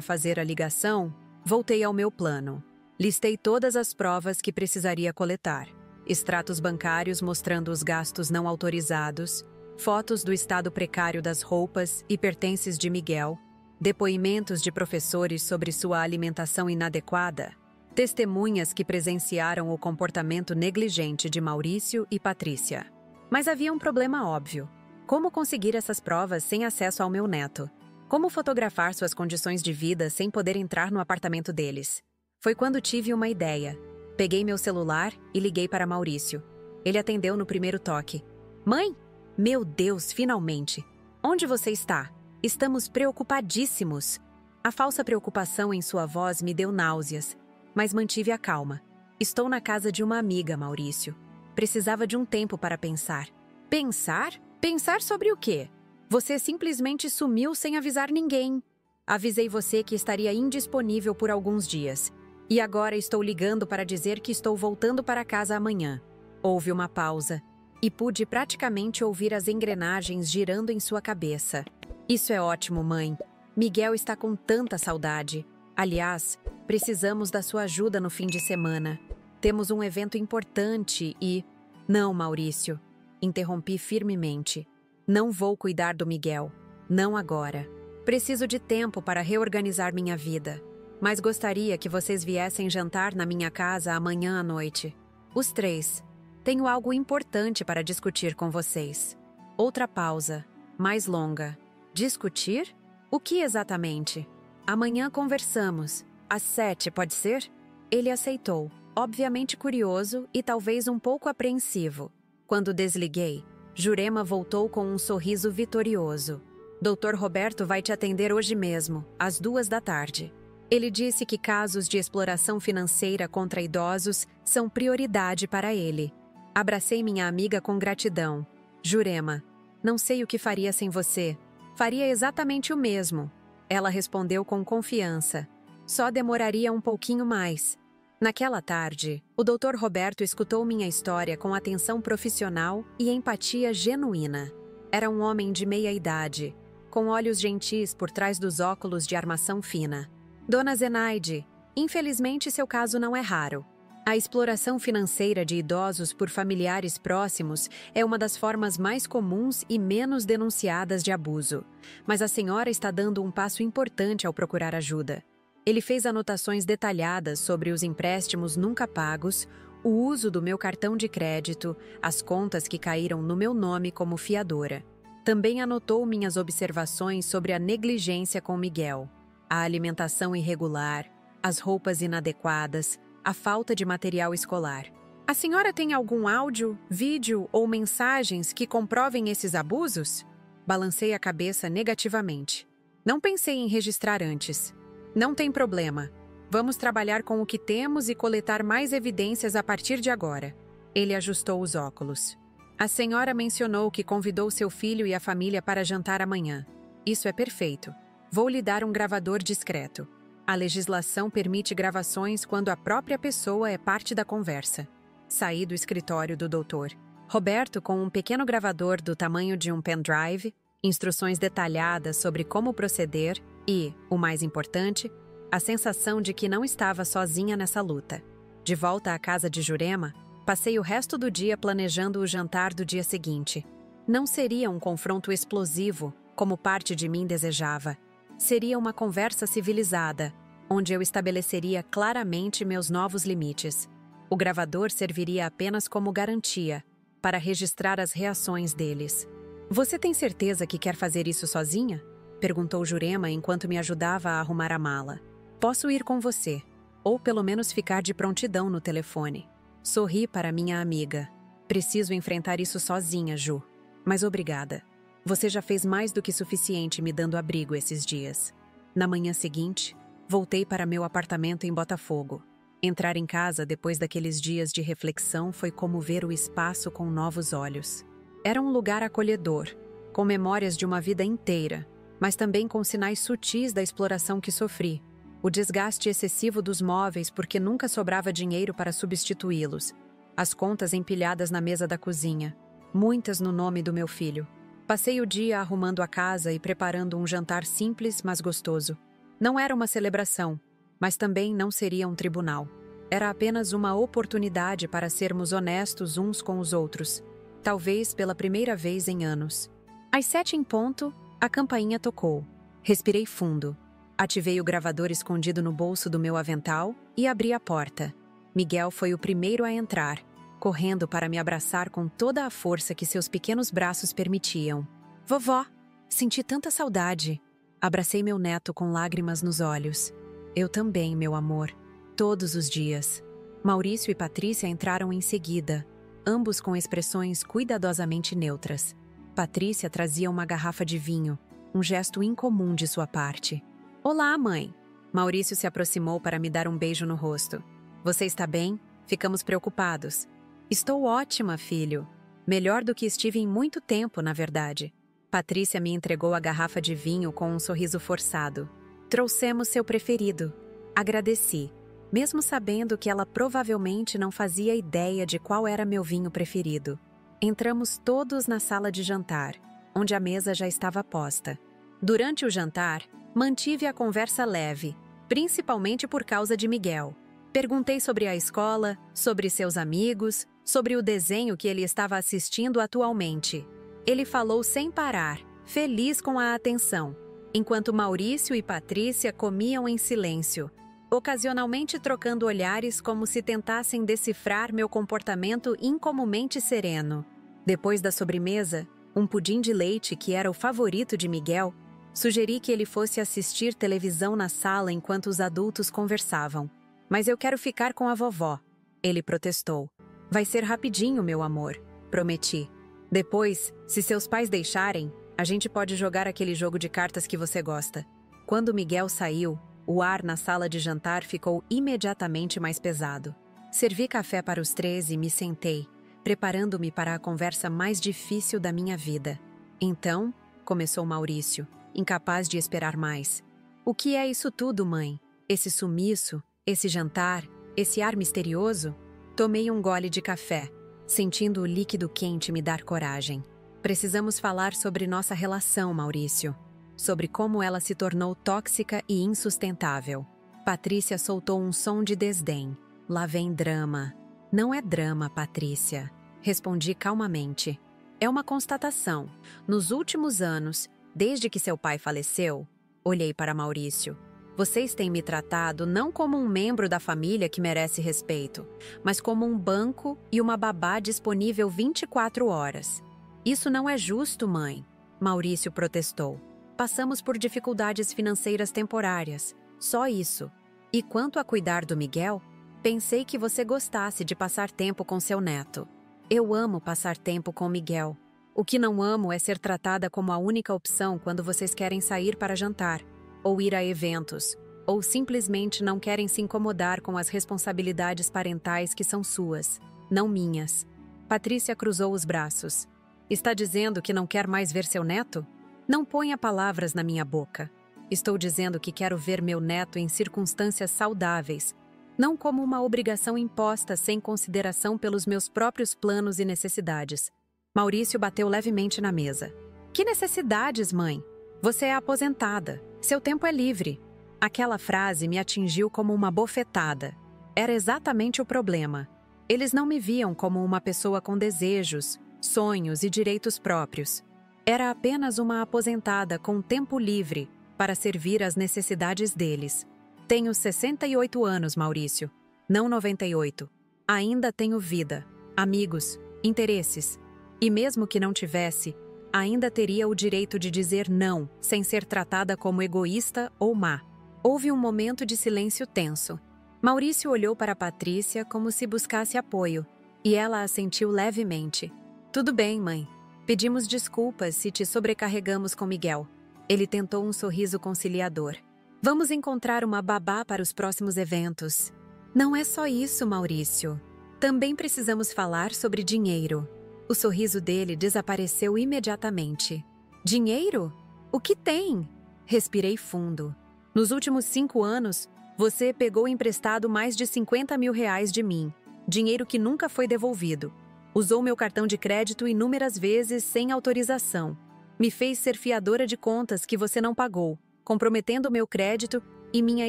fazer a ligação, voltei ao meu plano. Listei todas as provas que precisaria coletar. Extratos bancários mostrando os gastos não autorizados, fotos do estado precário das roupas e pertences de Miguel, depoimentos de professores sobre sua alimentação inadequada, testemunhas que presenciaram o comportamento negligente de Maurício e Patrícia. Mas havia um problema óbvio. Como conseguir essas provas sem acesso ao meu neto? Como fotografar suas condições de vida sem poder entrar no apartamento deles? Foi quando tive uma ideia. Peguei meu celular e liguei para Maurício. Ele atendeu no primeiro toque. "Mãe? Meu Deus, finalmente! Onde você está? Estamos preocupadíssimos." A falsa preocupação em sua voz me deu náuseas, mas mantive a calma. "Estou na casa de uma amiga, Maurício. Precisava de um tempo para pensar." "Pensar? Pensar sobre o quê? Você simplesmente sumiu sem avisar ninguém." Avisei você que estaria indisponível por alguns dias. E agora estou ligando para dizer que estou voltando para casa amanhã. Houve uma pausa. E pude praticamente ouvir as engrenagens girando em sua cabeça. Isso é ótimo, mãe. Miguel está com tanta saudade. Aliás, precisamos da sua ajuda no fim de semana. Temos um evento importante e... Não, Maurício. Interrompi firmemente. Não vou cuidar do Miguel. Não agora. Preciso de tempo para reorganizar minha vida. Mas gostaria que vocês viessem jantar na minha casa amanhã à noite. Os três. Tenho algo importante para discutir com vocês. Outra pausa, mais longa. Discutir? O que exatamente? Amanhã conversamos. Às 7, pode ser? Ele aceitou, obviamente curioso e talvez um pouco apreensivo. Quando desliguei, Jurema voltou com um sorriso vitorioso. Dr. Roberto vai te atender hoje mesmo, às 2 da tarde. Ele disse que casos de exploração financeira contra idosos são prioridade para ele. Abracei minha amiga com gratidão. Jurema, não sei o que faria sem você. Faria exatamente o mesmo. Ela respondeu com confiança. Só demoraria um pouquinho mais. Naquela tarde, o Dr. Roberto escutou minha história com atenção profissional e empatia genuína. Era um homem de meia idade, com olhos gentis por trás dos óculos de armação fina. Dona Zenaide, infelizmente seu caso não é raro. A exploração financeira de idosos por familiares próximos é uma das formas mais comuns e menos denunciadas de abuso. Mas a senhora está dando um passo importante ao procurar ajuda. Ele fez anotações detalhadas sobre os empréstimos nunca pagos, o uso do meu cartão de crédito, as contas que caíram no meu nome como fiadora. Também anotou minhas observações sobre a negligência com Miguel, a alimentação irregular, as roupas inadequadas, a falta de material escolar. A senhora tem algum áudio, vídeo ou mensagens que comprovem esses abusos? Balancei a cabeça negativamente. Não pensei em registrar antes. Não tem problema. Vamos trabalhar com o que temos e coletar mais evidências a partir de agora. Ele ajustou os óculos. A senhora mencionou que convidou seu filho e a família para jantar amanhã. Isso é perfeito. Vou lhe dar um gravador discreto. A legislação permite gravações quando a própria pessoa é parte da conversa. Saí do escritório do doutor. Roberto, com um pequeno gravador do tamanho de um pendrive, instruções detalhadas sobre como proceder e, o mais importante, a sensação de que não estava sozinha nessa luta. De volta à casa de Jurema, passei o resto do dia planejando o jantar do dia seguinte. Não seria um confronto explosivo, como parte de mim desejava. Seria uma conversa civilizada, onde eu estabeleceria claramente meus novos limites. O gravador serviria apenas como garantia, para registrar as reações deles. Você tem certeza que quer fazer isso sozinha? Perguntou Jurema enquanto me ajudava a arrumar a mala. Posso ir com você, ou pelo menos ficar de prontidão no telefone. Sorri para minha amiga. Preciso enfrentar isso sozinha, Ju. Mas obrigada. Você já fez mais do que suficiente me dando abrigo esses dias. Na manhã seguinte, voltei para meu apartamento em Botafogo. Entrar em casa depois daqueles dias de reflexão foi como ver o espaço com novos olhos. Era um lugar acolhedor, com memórias de uma vida inteira, mas também com sinais sutis da exploração que sofri. O desgaste excessivo dos móveis porque nunca sobrava dinheiro para substituí-los. As contas empilhadas na mesa da cozinha, muitas no nome do meu filho. Passei o dia arrumando a casa e preparando um jantar simples, mas gostoso. Não era uma celebração, mas também não seria um tribunal. Era apenas uma oportunidade para sermos honestos uns com os outros, talvez pela primeira vez em anos. Às 7 em ponto, a campainha tocou. Respirei fundo. Ativei o gravador escondido no bolso do meu avental e abri a porta. Miguel foi o primeiro a entrar, correndo para me abraçar com toda a força que seus pequenos braços permitiam. Vovó, senti tanta saudade. Abracei meu neto com lágrimas nos olhos. Eu também, meu amor. Todos os dias. Maurício e Patrícia entraram em seguida, ambos com expressões cuidadosamente neutras. Patrícia trazia uma garrafa de vinho, um gesto incomum de sua parte. Olá, mãe. Maurício se aproximou para me dar um beijo no rosto. Você está bem? Ficamos preocupados. Estou ótima, filho. Melhor do que estive em muito tempo, na verdade. Patrícia me entregou a garrafa de vinho com um sorriso forçado. Trouxemos seu preferido. Agradeci, mesmo sabendo que ela provavelmente não fazia ideia de qual era meu vinho preferido. Entramos todos na sala de jantar, onde a mesa já estava posta. Durante o jantar, mantive a conversa leve, principalmente por causa de Miguel. Perguntei sobre a escola, sobre seus amigos, sobre o desenho que ele estava assistindo atualmente. Ele falou sem parar, feliz com a atenção, enquanto Maurício e Patrícia comiam em silêncio, ocasionalmente trocando olhares como se tentassem decifrar meu comportamento incomumente sereno. Depois da sobremesa, um pudim de leite que era o favorito de Miguel, sugeri que ele fosse assistir televisão na sala enquanto os adultos conversavam. Mas eu quero ficar com a vovó, ele protestou. Vai ser rapidinho, meu amor, prometi. Depois, se seus pais deixarem, a gente pode jogar aquele jogo de cartas que você gosta. Quando Miguel saiu, o ar na sala de jantar ficou imediatamente mais pesado. Servi café para os três e me sentei, preparando-me para a conversa mais difícil da minha vida. Então, começou Maurício, incapaz de esperar mais. O que é isso tudo, mãe? Esse sumiço? Esse jantar? Esse ar misterioso? Tomei um gole de café, sentindo o líquido quente me dar coragem. Precisamos falar sobre nossa relação, Maurício. Sobre como ela se tornou tóxica e insustentável. Patrícia soltou um som de desdém. Lá vem drama. Não é drama, Patrícia. Respondi calmamente. É uma constatação. Nos últimos anos, desde que seu pai faleceu, olhei para Maurício. Vocês têm me tratado não como um membro da família que merece respeito, mas como um banco e uma babá disponível 24 horas. Isso não é justo, mãe, Maurício protestou. Passamos por dificuldades financeiras temporárias, só isso. E quanto a cuidar do Miguel, pensei que você gostasse de passar tempo com seu neto. Eu amo passar tempo com Miguel. O que não amo é ser tratada como a única opção quando vocês querem sair para jantar, ou ir a eventos, ou simplesmente não querem se incomodar com as responsabilidades parentais que são suas, não minhas. Patrícia cruzou os braços. Está dizendo que não quer mais ver seu neto? Não ponha palavras na minha boca. Estou dizendo que quero ver meu neto em circunstâncias saudáveis, não como uma obrigação imposta sem consideração pelos meus próprios planos e necessidades. Maurício bateu levemente na mesa. Que necessidades, mãe? Você é aposentada. Seu tempo é livre. Aquela frase me atingiu como uma bofetada. Era exatamente o problema. Eles não me viam como uma pessoa com desejos, sonhos e direitos próprios. Era apenas uma aposentada com tempo livre para servir às necessidades deles. Tenho 68 anos, Maurício. Não 98. Ainda tenho vida, amigos, interesses. E mesmo que não tivesse, ainda teria o direito de dizer não, sem ser tratada como egoísta ou má. Houve um momento de silêncio tenso. Maurício olhou para Patrícia como se buscasse apoio, e ela assentiu levemente. Tudo bem, mãe. Pedimos desculpas se te sobrecarregamos com Miguel. Ele tentou um sorriso conciliador. Vamos encontrar uma babá para os próximos eventos. Não é só isso, Maurício. Também precisamos falar sobre dinheiro. O sorriso dele desapareceu imediatamente. Dinheiro? O que tem? Respirei fundo. Nos últimos 5 anos, você pegou emprestado mais de 50 mil reais de mim. Dinheiro que nunca foi devolvido. Usou meu cartão de crédito inúmeras vezes sem autorização. Me fez ser fiadora de contas que você não pagou, comprometendo meu crédito e minha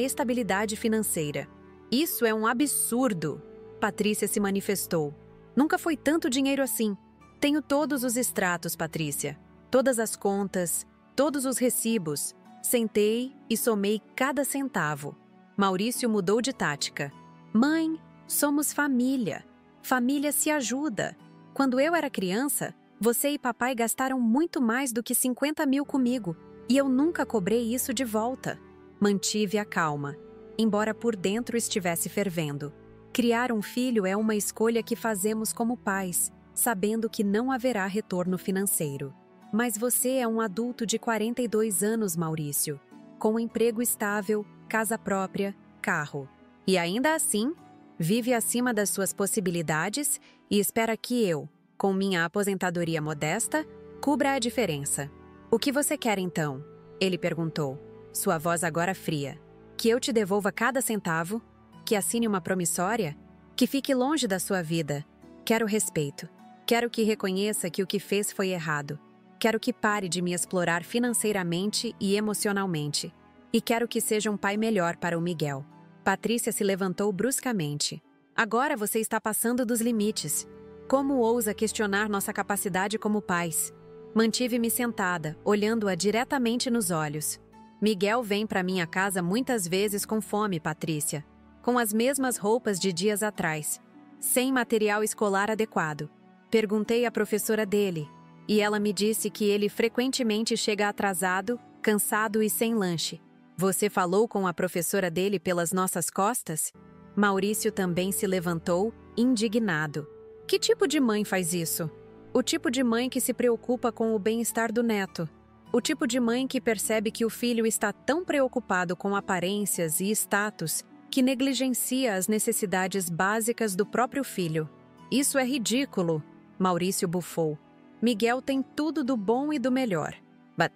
estabilidade financeira. Isso é um absurdo! Patrícia se manifestou. Nunca foi tanto dinheiro assim. Tenho todos os extratos, Patrícia. Todas as contas, todos os recibos. Sentei e somei cada centavo. Maurício mudou de tática. Mãe, somos família. Família se ajuda. Quando eu era criança, você e papai gastaram muito mais do que 50 mil comigo, e eu nunca cobrei isso de volta. Mantive a calma, embora por dentro estivesse fervendo. Criar um filho é uma escolha que fazemos como pais, sabendo que não haverá retorno financeiro. Mas você é um adulto de 42 anos, Maurício, com emprego estável, casa própria, carro. E ainda assim, vive acima das suas possibilidades e espera que eu, com minha aposentadoria modesta, cubra a diferença. O que você quer então? Ele perguntou. sua voz agora fria. Que eu te devolva cada centavo? Que assine uma promissória? Que fique longe da sua vida? Quero respeito. Quero que reconheça que o que fez foi errado. Quero que pare de me explorar financeiramente e emocionalmente. E quero que seja um pai melhor para o Miguel. Patrícia se levantou bruscamente. Agora você está passando dos limites. Como ousa questionar nossa capacidade como pais? Mantive-me sentada, olhando-a diretamente nos olhos. Miguel vem para minha casa muitas vezes com fome, Patrícia. Com as mesmas roupas de dias atrás. Sem material escolar adequado. Perguntei à professora dele, e ela me disse que ele frequentemente chega atrasado, cansado e sem lanche. Você falou com a professora dele pelas nossas costas? Maurício também se levantou, indignado. Que tipo de mãe faz isso? O tipo de mãe que se preocupa com o bem-estar do neto. O tipo de mãe que percebe que o filho está tão preocupado com aparências e status que negligencia as necessidades básicas do próprio filho. Isso é ridículo, Maurício bufou. Miguel tem tudo do bom e do melhor.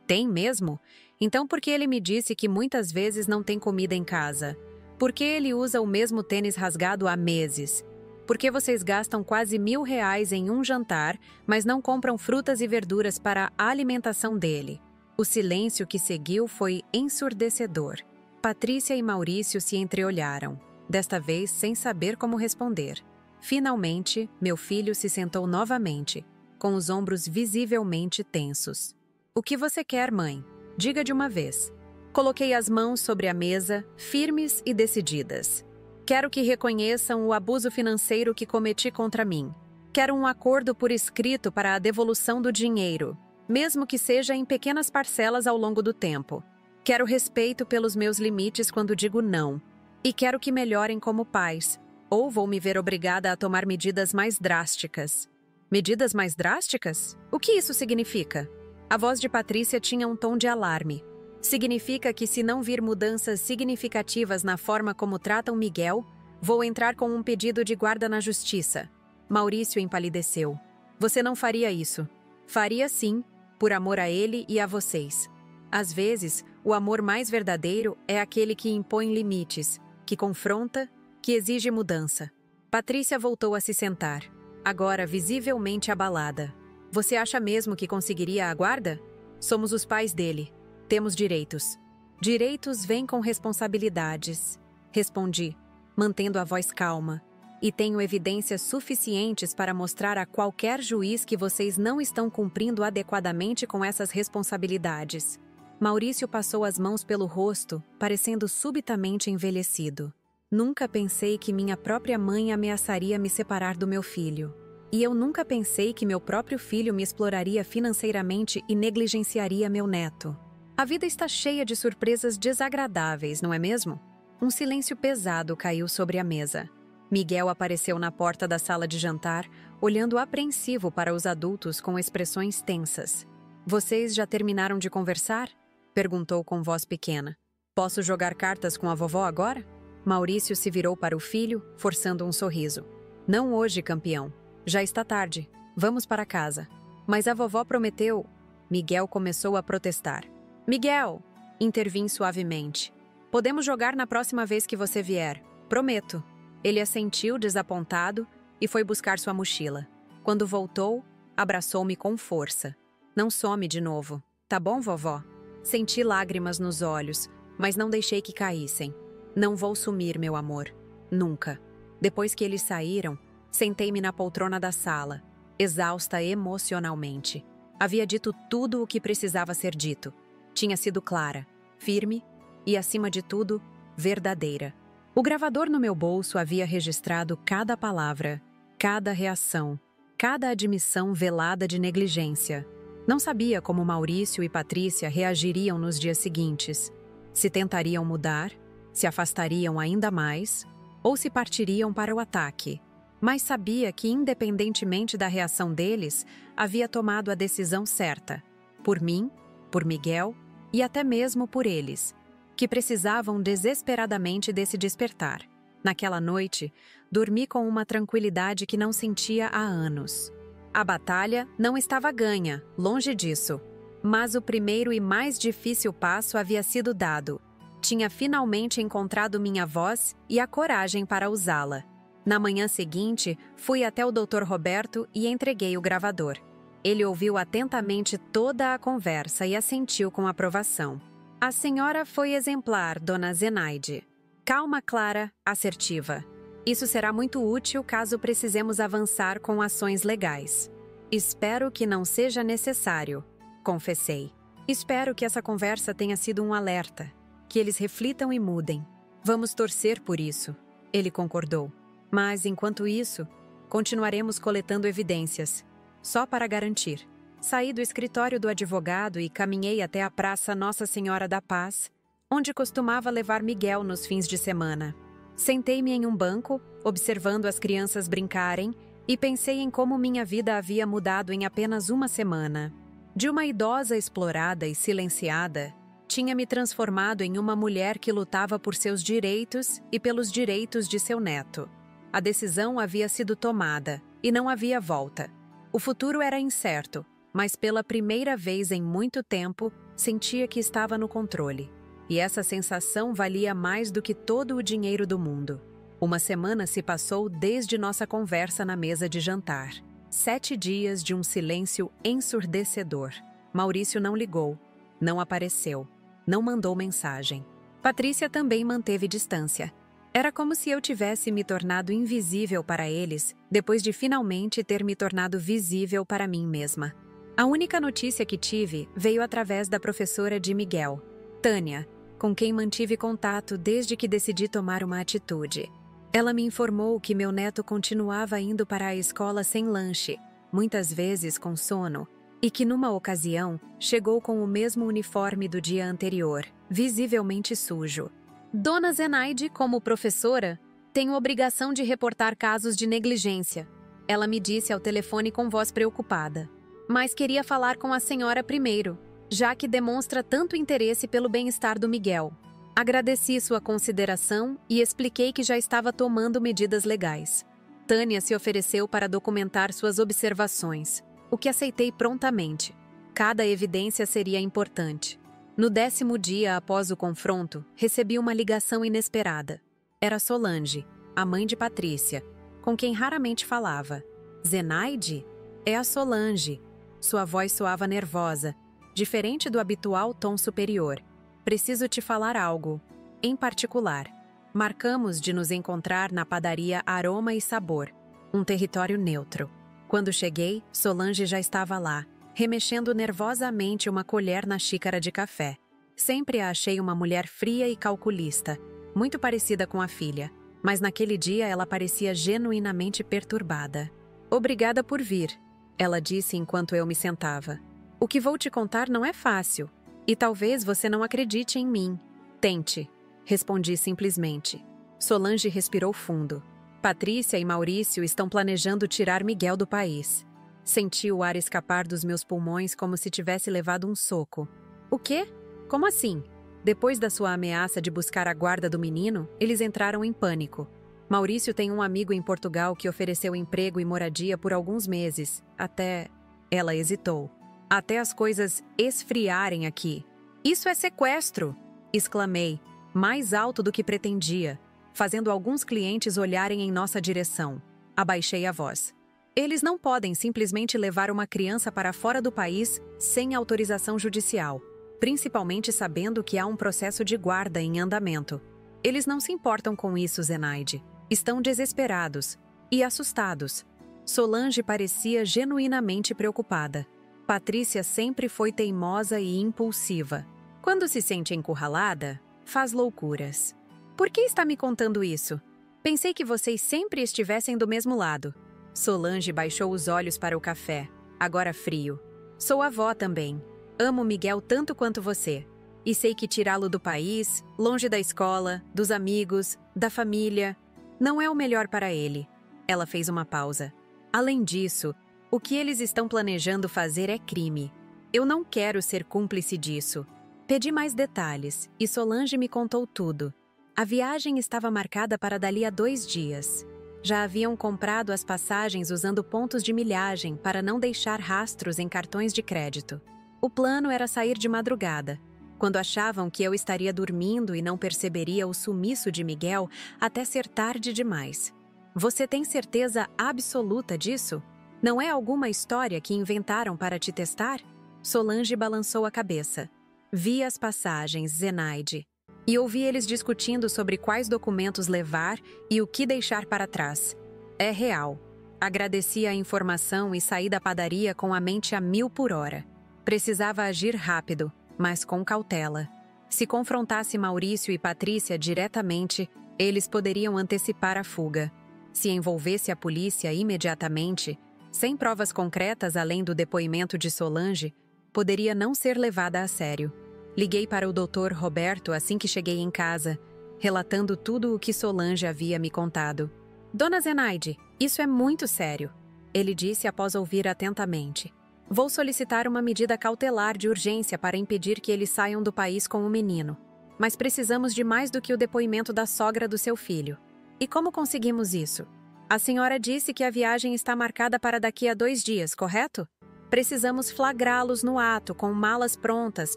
Tem mesmo? Então por que ele me disse que muitas vezes não tem comida em casa? Por que ele usa o mesmo tênis rasgado há meses? Por que vocês gastam quase R$1.000 em um jantar, mas não compram frutas e verduras para a alimentação dele? O silêncio que seguiu foi ensurdecedor. Patrícia e Maurício se entreolharam, desta vez sem saber como responder. Finalmente, meu filho se sentou novamente, com os ombros visivelmente tensos. O que você quer, mãe? Diga de uma vez. Coloquei as mãos sobre a mesa, firmes e decididas. Quero que reconheçam o abuso financeiro que cometi contra mim. Quero um acordo por escrito para a devolução do dinheiro, mesmo que seja em pequenas parcelas ao longo do tempo. Quero respeito pelos meus limites quando digo não. E quero que melhorem como pais, ou vou me ver obrigada a tomar medidas mais drásticas. Medidas mais drásticas? O que isso significa? A voz de Patrícia tinha um tom de alarme. Significa que se não vir mudanças significativas na forma como tratam Miguel, vou entrar com um pedido de guarda na justiça. Maurício empalideceu. Você não faria isso. Faria sim, por amor a ele e a vocês. Às vezes, o amor mais verdadeiro é aquele que impõe limites, que confronta, que exige mudança. Patrícia voltou a se sentar, agora visivelmente abalada. Você acha mesmo que conseguiria a guarda? Somos os pais dele. Temos direitos. Direitos vêm com responsabilidades. Respondi, mantendo a voz calma. E tenho evidências suficientes para mostrar a qualquer juiz que vocês não estão cumprindo adequadamente com essas responsabilidades. Maurício passou as mãos pelo rosto, parecendo subitamente envelhecido. Nunca pensei que minha própria mãe ameaçaria me separar do meu filho. E eu nunca pensei que meu próprio filho me exploraria financeiramente e negligenciaria meu neto. A vida está cheia de surpresas desagradáveis, não é mesmo? Um silêncio pesado caiu sobre a mesa. Miguel apareceu na porta da sala de jantar, olhando apreensivo para os adultos com expressões tensas. Vocês já terminaram de conversar? Perguntou com voz pequena. Posso jogar cartas com a vovó agora? Maurício se virou para o filho, forçando um sorriso. Não hoje, campeão. Já está tarde. Vamos para casa. Mas a vovó prometeu... Miguel começou a protestar. Miguel! Intervim suavemente. Podemos jogar na próxima vez que você vier. Prometo. Ele assentiu desapontado e foi buscar sua mochila. Quando voltou, abraçou-me com força. Não some de novo. Tá bom, vovó? Senti lágrimas nos olhos, mas não deixei que caíssem. Não vou sumir, meu amor. Nunca. Depois que eles saíram, sentei-me na poltrona da sala, exausta emocionalmente. Havia dito tudo o que precisava ser dito. Tinha sido clara, firme e, acima de tudo, verdadeira. O gravador no meu bolso havia registrado cada palavra, cada reação, cada admissão velada de negligência. Não sabia como Maurício e Patrícia reagiriam nos dias seguintes. Se tentariam mudar, se afastariam ainda mais, ou se partiriam para o ataque. Mas sabia que, independentemente da reação deles, havia tomado a decisão certa. Por mim, por Miguel e até mesmo por eles, que precisavam desesperadamente desse despertar. Naquela noite, dormi com uma tranquilidade que não sentia há anos. A batalha não estava ganha, longe disso. Mas o primeiro e mais difícil passo havia sido dado. Tinha finalmente encontrado minha voz e a coragem para usá-la. Na manhã seguinte, fui até o Dr. Roberto e entreguei o gravador. Ele ouviu atentamente toda a conversa e assentiu com aprovação. A senhora foi exemplar, dona Zenaide. Calma, clara, assertiva. Isso será muito útil caso precisemos avançar com ações legais. Espero que não seja necessário, confessei. Espero que essa conversa tenha sido um alerta, que eles reflitam e mudem. Vamos torcer por isso, ele concordou. Mas, enquanto isso, continuaremos coletando evidências, só para garantir. Saí do escritório do advogado e caminhei até a Praça Nossa Senhora da Paz, onde costumava levar Miguel nos fins de semana. Sentei-me em um banco, observando as crianças brincarem, e pensei em como minha vida havia mudado em apenas uma semana. De uma idosa explorada e silenciada, tinha me transformado em uma mulher que lutava por seus direitos e pelos direitos de seu neto. A decisão havia sido tomada, e não havia volta. O futuro era incerto, mas pela primeira vez em muito tempo, sentia que estava no controle. E essa sensação valia mais do que todo o dinheiro do mundo. Uma semana se passou desde nossa conversa na mesa de jantar. 7 dias de um silêncio ensurdecedor. Maurício não ligou, não apareceu, não mandou mensagem. Patrícia também manteve distância. Era como se eu tivesse me tornado invisível para eles, depois de finalmente ter me tornado visível para mim mesma. A única notícia que tive veio através da professora de Miguel, Tânia, com quem mantive contato desde que decidi tomar uma atitude. Ela me informou que meu neto continuava indo para a escola sem lanche, muitas vezes com sono, e que numa ocasião chegou com o mesmo uniforme do dia anterior, visivelmente sujo. Dona Zenaide, como professora, tem obrigação de reportar casos de negligência. Ela me disse ao telefone com voz preocupada. Mas queria falar com a senhora primeiro, já que demonstra tanto interesse pelo bem-estar do Miguel. Agradeci sua consideração e expliquei que já estava tomando medidas legais. Tânia se ofereceu para documentar suas observações, o que aceitei prontamente. Cada evidência seria importante. No 10º dia após o confronto, recebi uma ligação inesperada. Era Solange, a mãe de Patrícia, com quem raramente falava. Zenaide? É a Solange. Sua voz soava nervosa, diferente do habitual tom superior. Preciso te falar algo. Em particular, marcamos de nos encontrar na padaria Aroma e Sabor, um território neutro. Quando cheguei, Solange já estava lá, remexendo nervosamente uma colher na xícara de café. Sempre a achei uma mulher fria e calculista, muito parecida com a filha, mas naquele dia ela parecia genuinamente perturbada. Obrigada por vir, ela disse enquanto eu me sentava. O que vou te contar não é fácil, e talvez você não acredite em mim. Tente, respondi simplesmente. Solange respirou fundo. Patrícia e Maurício estão planejando tirar Miguel do país. Senti o ar escapar dos meus pulmões como se tivesse levado um soco. O quê? Como assim? Depois da sua ameaça de buscar a guarda do menino, eles entraram em pânico. Maurício tem um amigo em Portugal que ofereceu emprego e moradia por alguns meses, até... Ela hesitou. Até as coisas esfriarem aqui. Isso é sequestro! Exclamei, mais alto do que pretendia, fazendo alguns clientes olharem em nossa direção. Abaixei a voz. Eles não podem simplesmente levar uma criança para fora do país sem autorização judicial, principalmente sabendo que há um processo de guarda em andamento. Eles não se importam com isso, Zenaide. Estão desesperados e assustados. Solange parecia genuinamente preocupada. Patrícia sempre foi teimosa e impulsiva. Quando se sente encurralada, faz loucuras. Por que está me contando isso? Pensei que vocês sempre estivessem do mesmo lado. Solange baixou os olhos para o café, agora frio. Sou avó também. Amo Miguel tanto quanto você. E sei que tirá-lo do país, longe da escola, dos amigos, da família, não é o melhor para ele. Ela fez uma pausa. Além disso, o que eles estão planejando fazer é crime. Eu não quero ser cúmplice disso. Pedi mais detalhes e Solange me contou tudo. A viagem estava marcada para dali a 2 dias. Já haviam comprado as passagens usando pontos de milhagem para não deixar rastros em cartões de crédito. O plano era sair de madrugada, quando achavam que eu estaria dormindo e não perceberia o sumiço de Miguel até ser tarde demais. Você tem certeza absoluta disso? Não é alguma história que inventaram para te testar? Solange balançou a cabeça. Vi as passagens, Zenaide, e ouvi eles discutindo sobre quais documentos levar e o que deixar para trás. É real. Agradeci a informação e saí da padaria com a mente a 1000 por hora. Precisava agir rápido, mas com cautela. Se confrontasse Maurício e Patrícia diretamente, eles poderiam antecipar a fuga. Se envolvesse a polícia imediatamente, sem provas concretas além do depoimento de Solange, poderia não ser levada a sério. Liguei para o Dr. Roberto assim que cheguei em casa, relatando tudo o que Solange havia me contado. Dona Zenaide, isso é muito sério, ele disse após ouvir atentamente. Vou solicitar uma medida cautelar de urgência para impedir que eles saiam do país com o menino. Mas precisamos de mais do que o depoimento da sogra do seu filho. E como conseguimos isso? A senhora disse que a viagem está marcada para daqui a 2 dias, correto? Precisamos flagrá-los no ato, com malas prontas,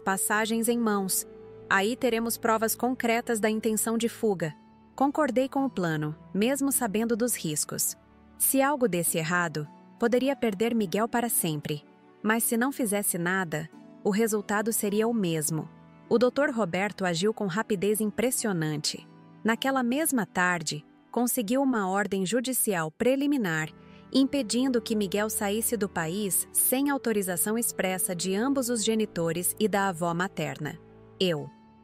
passagens em mãos. Aí teremos provas concretas da intenção de fuga. Concordei com o plano, mesmo sabendo dos riscos. Se algo desse errado, poderia perder Miguel para sempre. Mas se não fizesse nada, o resultado seria o mesmo. O Dr. Roberto agiu com rapidez impressionante. Naquela mesma tarde, conseguiu uma ordem judicial preliminar impedindo que Miguel saísse do país sem autorização expressa de ambos os genitores e da avó materna.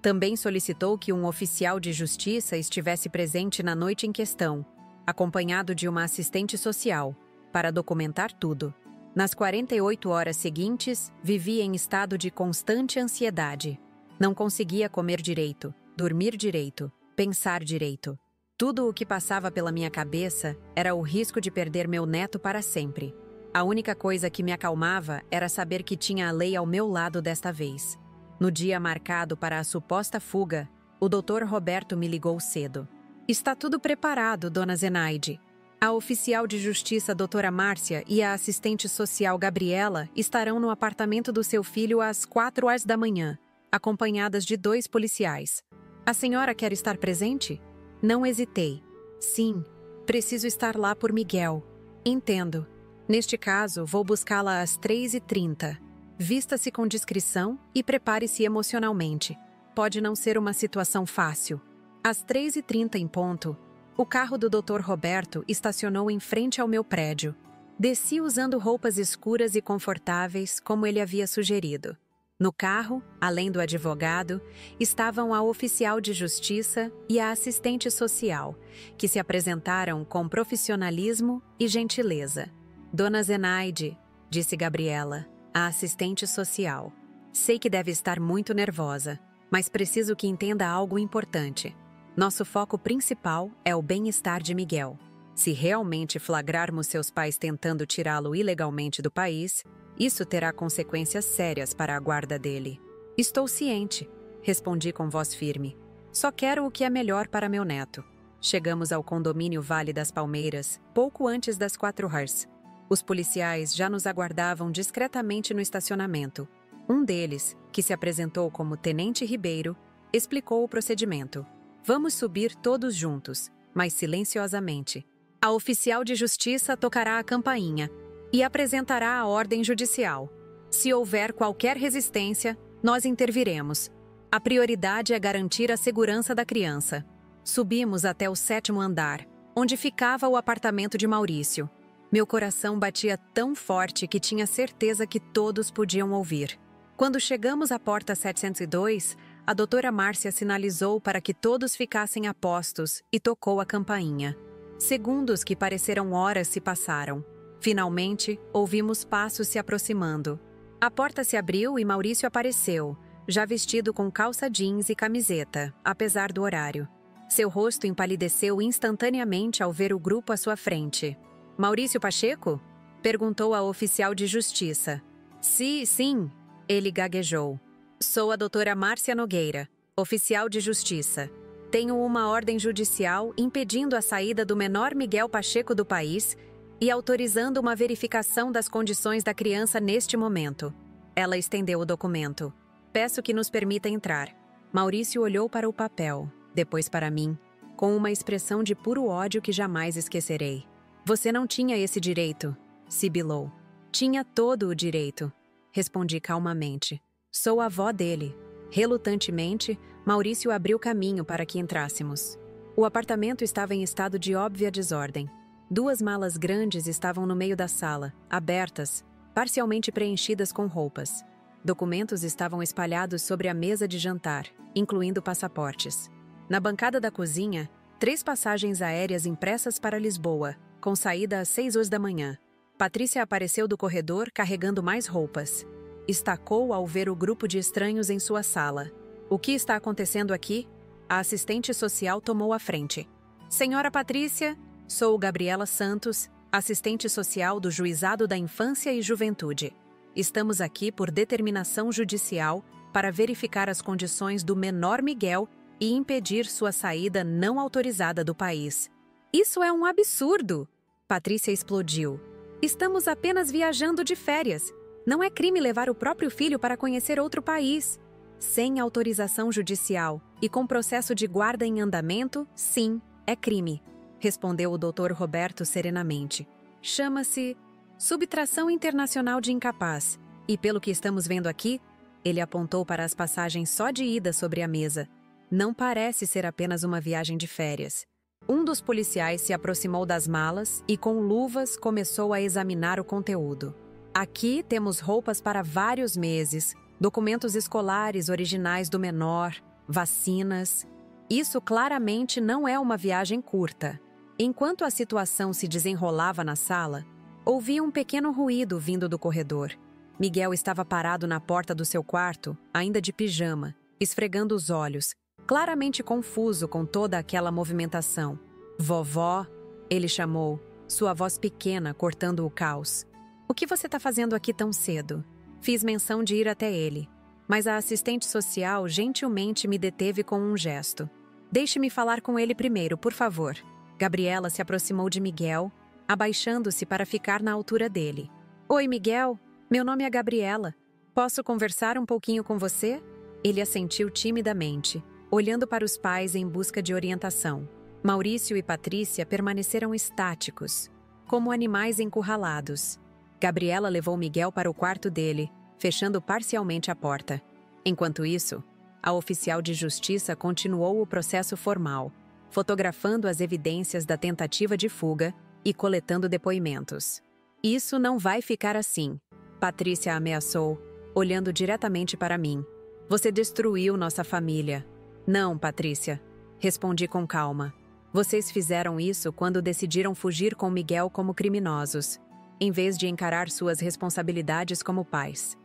Também solicitou que um oficial de justiça estivesse presente na noite em questão, acompanhado de uma assistente social, para documentar tudo. Nas 48 horas seguintes, vivia em estado de constante ansiedade. Não conseguia comer direito, dormir direito, pensar direito. Tudo o que passava pela minha cabeça era o risco de perder meu neto para sempre. A única coisa que me acalmava era saber que tinha a lei ao meu lado desta vez. No dia marcado para a suposta fuga, o Dr. Roberto me ligou cedo. Está tudo preparado, dona Zenaide. A oficial de justiça doutora Márcia e a assistente social Gabriela estarão no apartamento do seu filho às 4 da manhã, acompanhadas de 2 policiais. A senhora quer estar presente? Não hesitei. Sim, preciso estar lá por Miguel. Entendo. Neste caso, vou buscá-la às 3h30. Vista-se com discrição e prepare-se emocionalmente. Pode não ser uma situação fácil. Às 3h30 em ponto, o carro do Dr. Roberto estacionou em frente ao meu prédio. Desci usando roupas escuras e confortáveis, como ele havia sugerido. No carro, além do advogado, estavam a oficial de justiça e a assistente social, que se apresentaram com profissionalismo e gentileza. Dona Zenaide, disse Gabriela, a assistente social. Sei que deve estar muito nervosa, mas preciso que entenda algo importante. Nosso foco principal é o bem-estar de Miguel. Se realmente flagrarmos seus pais tentando tirá-lo ilegalmente do país, isso terá consequências sérias para a guarda dele. Estou ciente, respondi com voz firme. Só quero o que é melhor para meu neto. Chegamos ao condomínio Vale das Palmeiras, pouco antes das 4h. Os policiais já nos aguardavam discretamente no estacionamento. Um deles, que se apresentou como Tenente Ribeiro, explicou o procedimento. Vamos subir todos juntos, mas silenciosamente. A oficial de justiça tocará a campainha e apresentará a ordem judicial. Se houver qualquer resistência, nós interviremos. A prioridade é garantir a segurança da criança. Subimos até o 7º andar, onde ficava o apartamento de Maurício. Meu coração batia tão forte que tinha certeza que todos podiam ouvir. Quando chegamos à porta 702, a doutora Márcia sinalizou para que todos ficassem a postos e tocou a campainha. Segundos que pareceram horas se passaram. Finalmente, ouvimos passos se aproximando. A porta se abriu e Maurício apareceu, já vestido com calça jeans e camiseta, apesar do horário. Seu rosto empalideceu instantaneamente ao ver o grupo à sua frente. Maurício Pacheco? Perguntou a oficial de justiça. Sim, ele gaguejou. Sou a doutora Márcia Nogueira, oficial de justiça. Tenho uma ordem judicial impedindo a saída do menor Miguel Pacheco do país e autorizando uma verificação das condições da criança neste momento. Ela estendeu o documento. Peço que nos permita entrar. Maurício olhou para o papel, depois para mim, com uma expressão de puro ódio que jamais esquecerei. Você não tinha esse direito, sibilou. Tinha todo o direito, respondi calmamente. Sou a avó dele. Relutantemente, Maurício abriu caminho para que entrássemos. O apartamento estava em estado de óbvia desordem. 2 malas grandes estavam no meio da sala, abertas, parcialmente preenchidas com roupas. Documentos estavam espalhados sobre a mesa de jantar, incluindo passaportes. Na bancada da cozinha, 3 passagens aéreas impressas para Lisboa, com saída às 6 horas da manhã. Patrícia apareceu do corredor carregando mais roupas. Estacou ao ver o grupo de estranhos em sua sala. O que está acontecendo aqui? A assistente social tomou a frente. Senhora Patrícia, sou Gabriela Santos, assistente social do Juizado da Infância e Juventude. Estamos aqui por determinação judicial para verificar as condições do menor Miguel e impedir sua saída não autorizada do país. Isso é um absurdo! Patrícia explodiu. Estamos apenas viajando de férias. Não é crime levar o próprio filho para conhecer outro país. Sem autorização judicial e com processo de guarda em andamento, sim, é crime, respondeu o Dr. Roberto serenamente. Chama-se subtração internacional de incapaz. E pelo que estamos vendo aqui, ele apontou para as passagens só de ida sobre a mesa. Não parece ser apenas uma viagem de férias. Um dos policiais se aproximou das malas e com luvas começou a examinar o conteúdo. Aqui temos roupas para vários meses, documentos escolares originais do menor, vacinas. Isso claramente não é uma viagem curta. Enquanto a situação se desenrolava na sala, ouvi um pequeno ruído vindo do corredor. Miguel estava parado na porta do seu quarto, ainda de pijama, esfregando os olhos, claramente confuso com toda aquela movimentação. Vovó, ele chamou, sua voz pequena cortando o caos. O que você está fazendo aqui tão cedo? Fiz menção de ir até ele, mas a assistente social gentilmente me deteve com um gesto. Deixe-me falar com ele primeiro, por favor. Gabriela se aproximou de Miguel, abaixando-se para ficar na altura dele. Oi, Miguel. Meu nome é Gabriela. Posso conversar um pouquinho com você? Ele assentiu timidamente, olhando para os pais em busca de orientação. Maurício e Patrícia permaneceram estáticos, como animais encurralados. Gabriela levou Miguel para o quarto dele, fechando parcialmente a porta. Enquanto isso, a oficial de justiça continuou o processo formal, fotografando as evidências da tentativa de fuga e coletando depoimentos. Isso não vai ficar assim, Patrícia ameaçou, olhando diretamente para mim. Você destruiu nossa família. Não, Patrícia, respondi com calma. Vocês fizeram isso quando decidiram fugir com Miguel como criminosos, em vez de encarar suas responsabilidades como pais.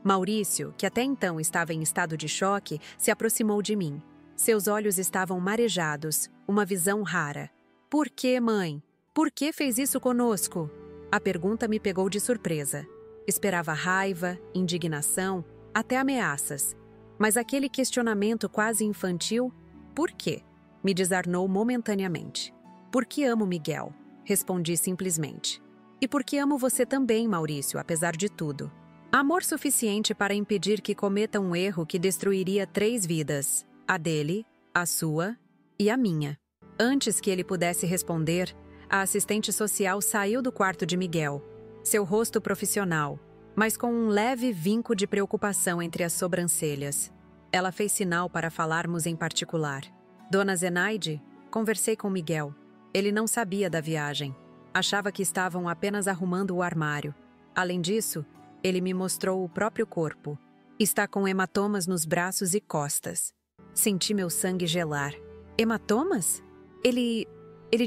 Maurício, que até então estava em estado de choque, se aproximou de mim. Seus olhos estavam marejados, uma visão rara. Por que, mãe? Por que fez isso conosco? A pergunta me pegou de surpresa. Esperava raiva, indignação, até ameaças. Mas aquele questionamento quase infantil, por quê? Me desarnou momentaneamente. Porque amo Miguel, respondi simplesmente. E porque amo você também, Maurício, apesar de tudo. Amor suficiente para impedir que cometa um erro que destruiria 3 vidas. A dele, a sua e a minha. Antes que ele pudesse responder, a assistente social saiu do quarto de Miguel. Seu rosto profissional, mas com um leve vinco de preocupação entre as sobrancelhas. Ela fez sinal para falarmos em particular. Dona Zenaide, conversei com Miguel. Ele não sabia da viagem. Achava que estavam apenas arrumando o armário. Além disso, ele me mostrou o próprio corpo. Está com hematomas nos braços e costas. Senti meu sangue gelar. Hematomas? Ele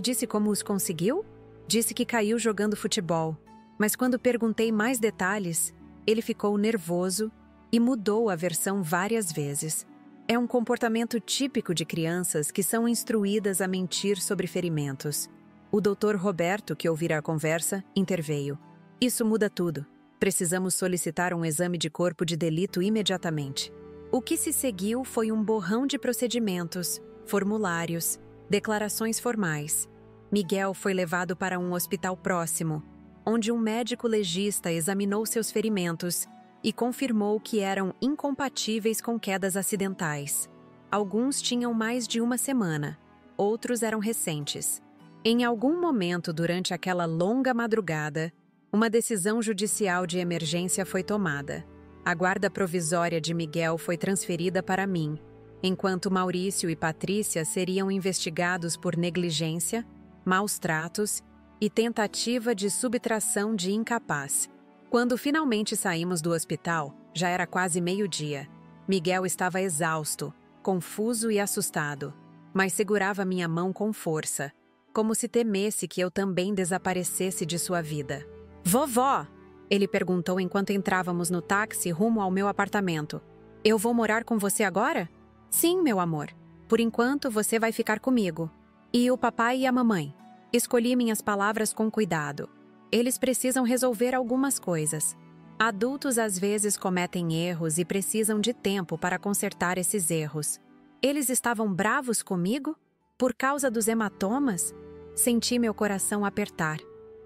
disse como os conseguiu? Disse que caiu jogando futebol. Mas quando perguntei mais detalhes, ele ficou nervoso e mudou a versão várias vezes. É um comportamento típico de crianças que são instruídas a mentir sobre ferimentos. O Dr. Roberto, que ouvira a conversa, interveio. Isso muda tudo. Precisamos solicitar um exame de corpo de delito imediatamente. O que se seguiu foi um borrão de procedimentos, formulários, declarações formais. Miguel foi levado para um hospital próximo, onde um médico legista examinou seus ferimentos e confirmou que eram incompatíveis com quedas acidentais. Alguns tinham mais de uma semana, outros eram recentes. Em algum momento durante aquela longa madrugada, uma decisão judicial de emergência foi tomada. A guarda provisória de Miguel foi transferida para mim, enquanto Maurício e Patrícia seriam investigados por negligência, maus tratos e tentativa de subtração de incapaz. Quando finalmente saímos do hospital, já era quase meio-dia. Miguel estava exausto, confuso e assustado, mas segurava minha mão com força, como se temesse que eu também desaparecesse de sua vida. "Vovó!" ele perguntou enquanto entrávamos no táxi rumo ao meu apartamento. "Eu vou morar com você agora?" "Sim, meu amor. Por enquanto, você vai ficar comigo. E o papai e a mamãe?" Escolhi minhas palavras com cuidado. Eles precisam resolver algumas coisas. Adultos às vezes cometem erros e precisam de tempo para consertar esses erros. Eles estavam bravos comigo? Por causa dos hematomas? Senti meu coração apertar.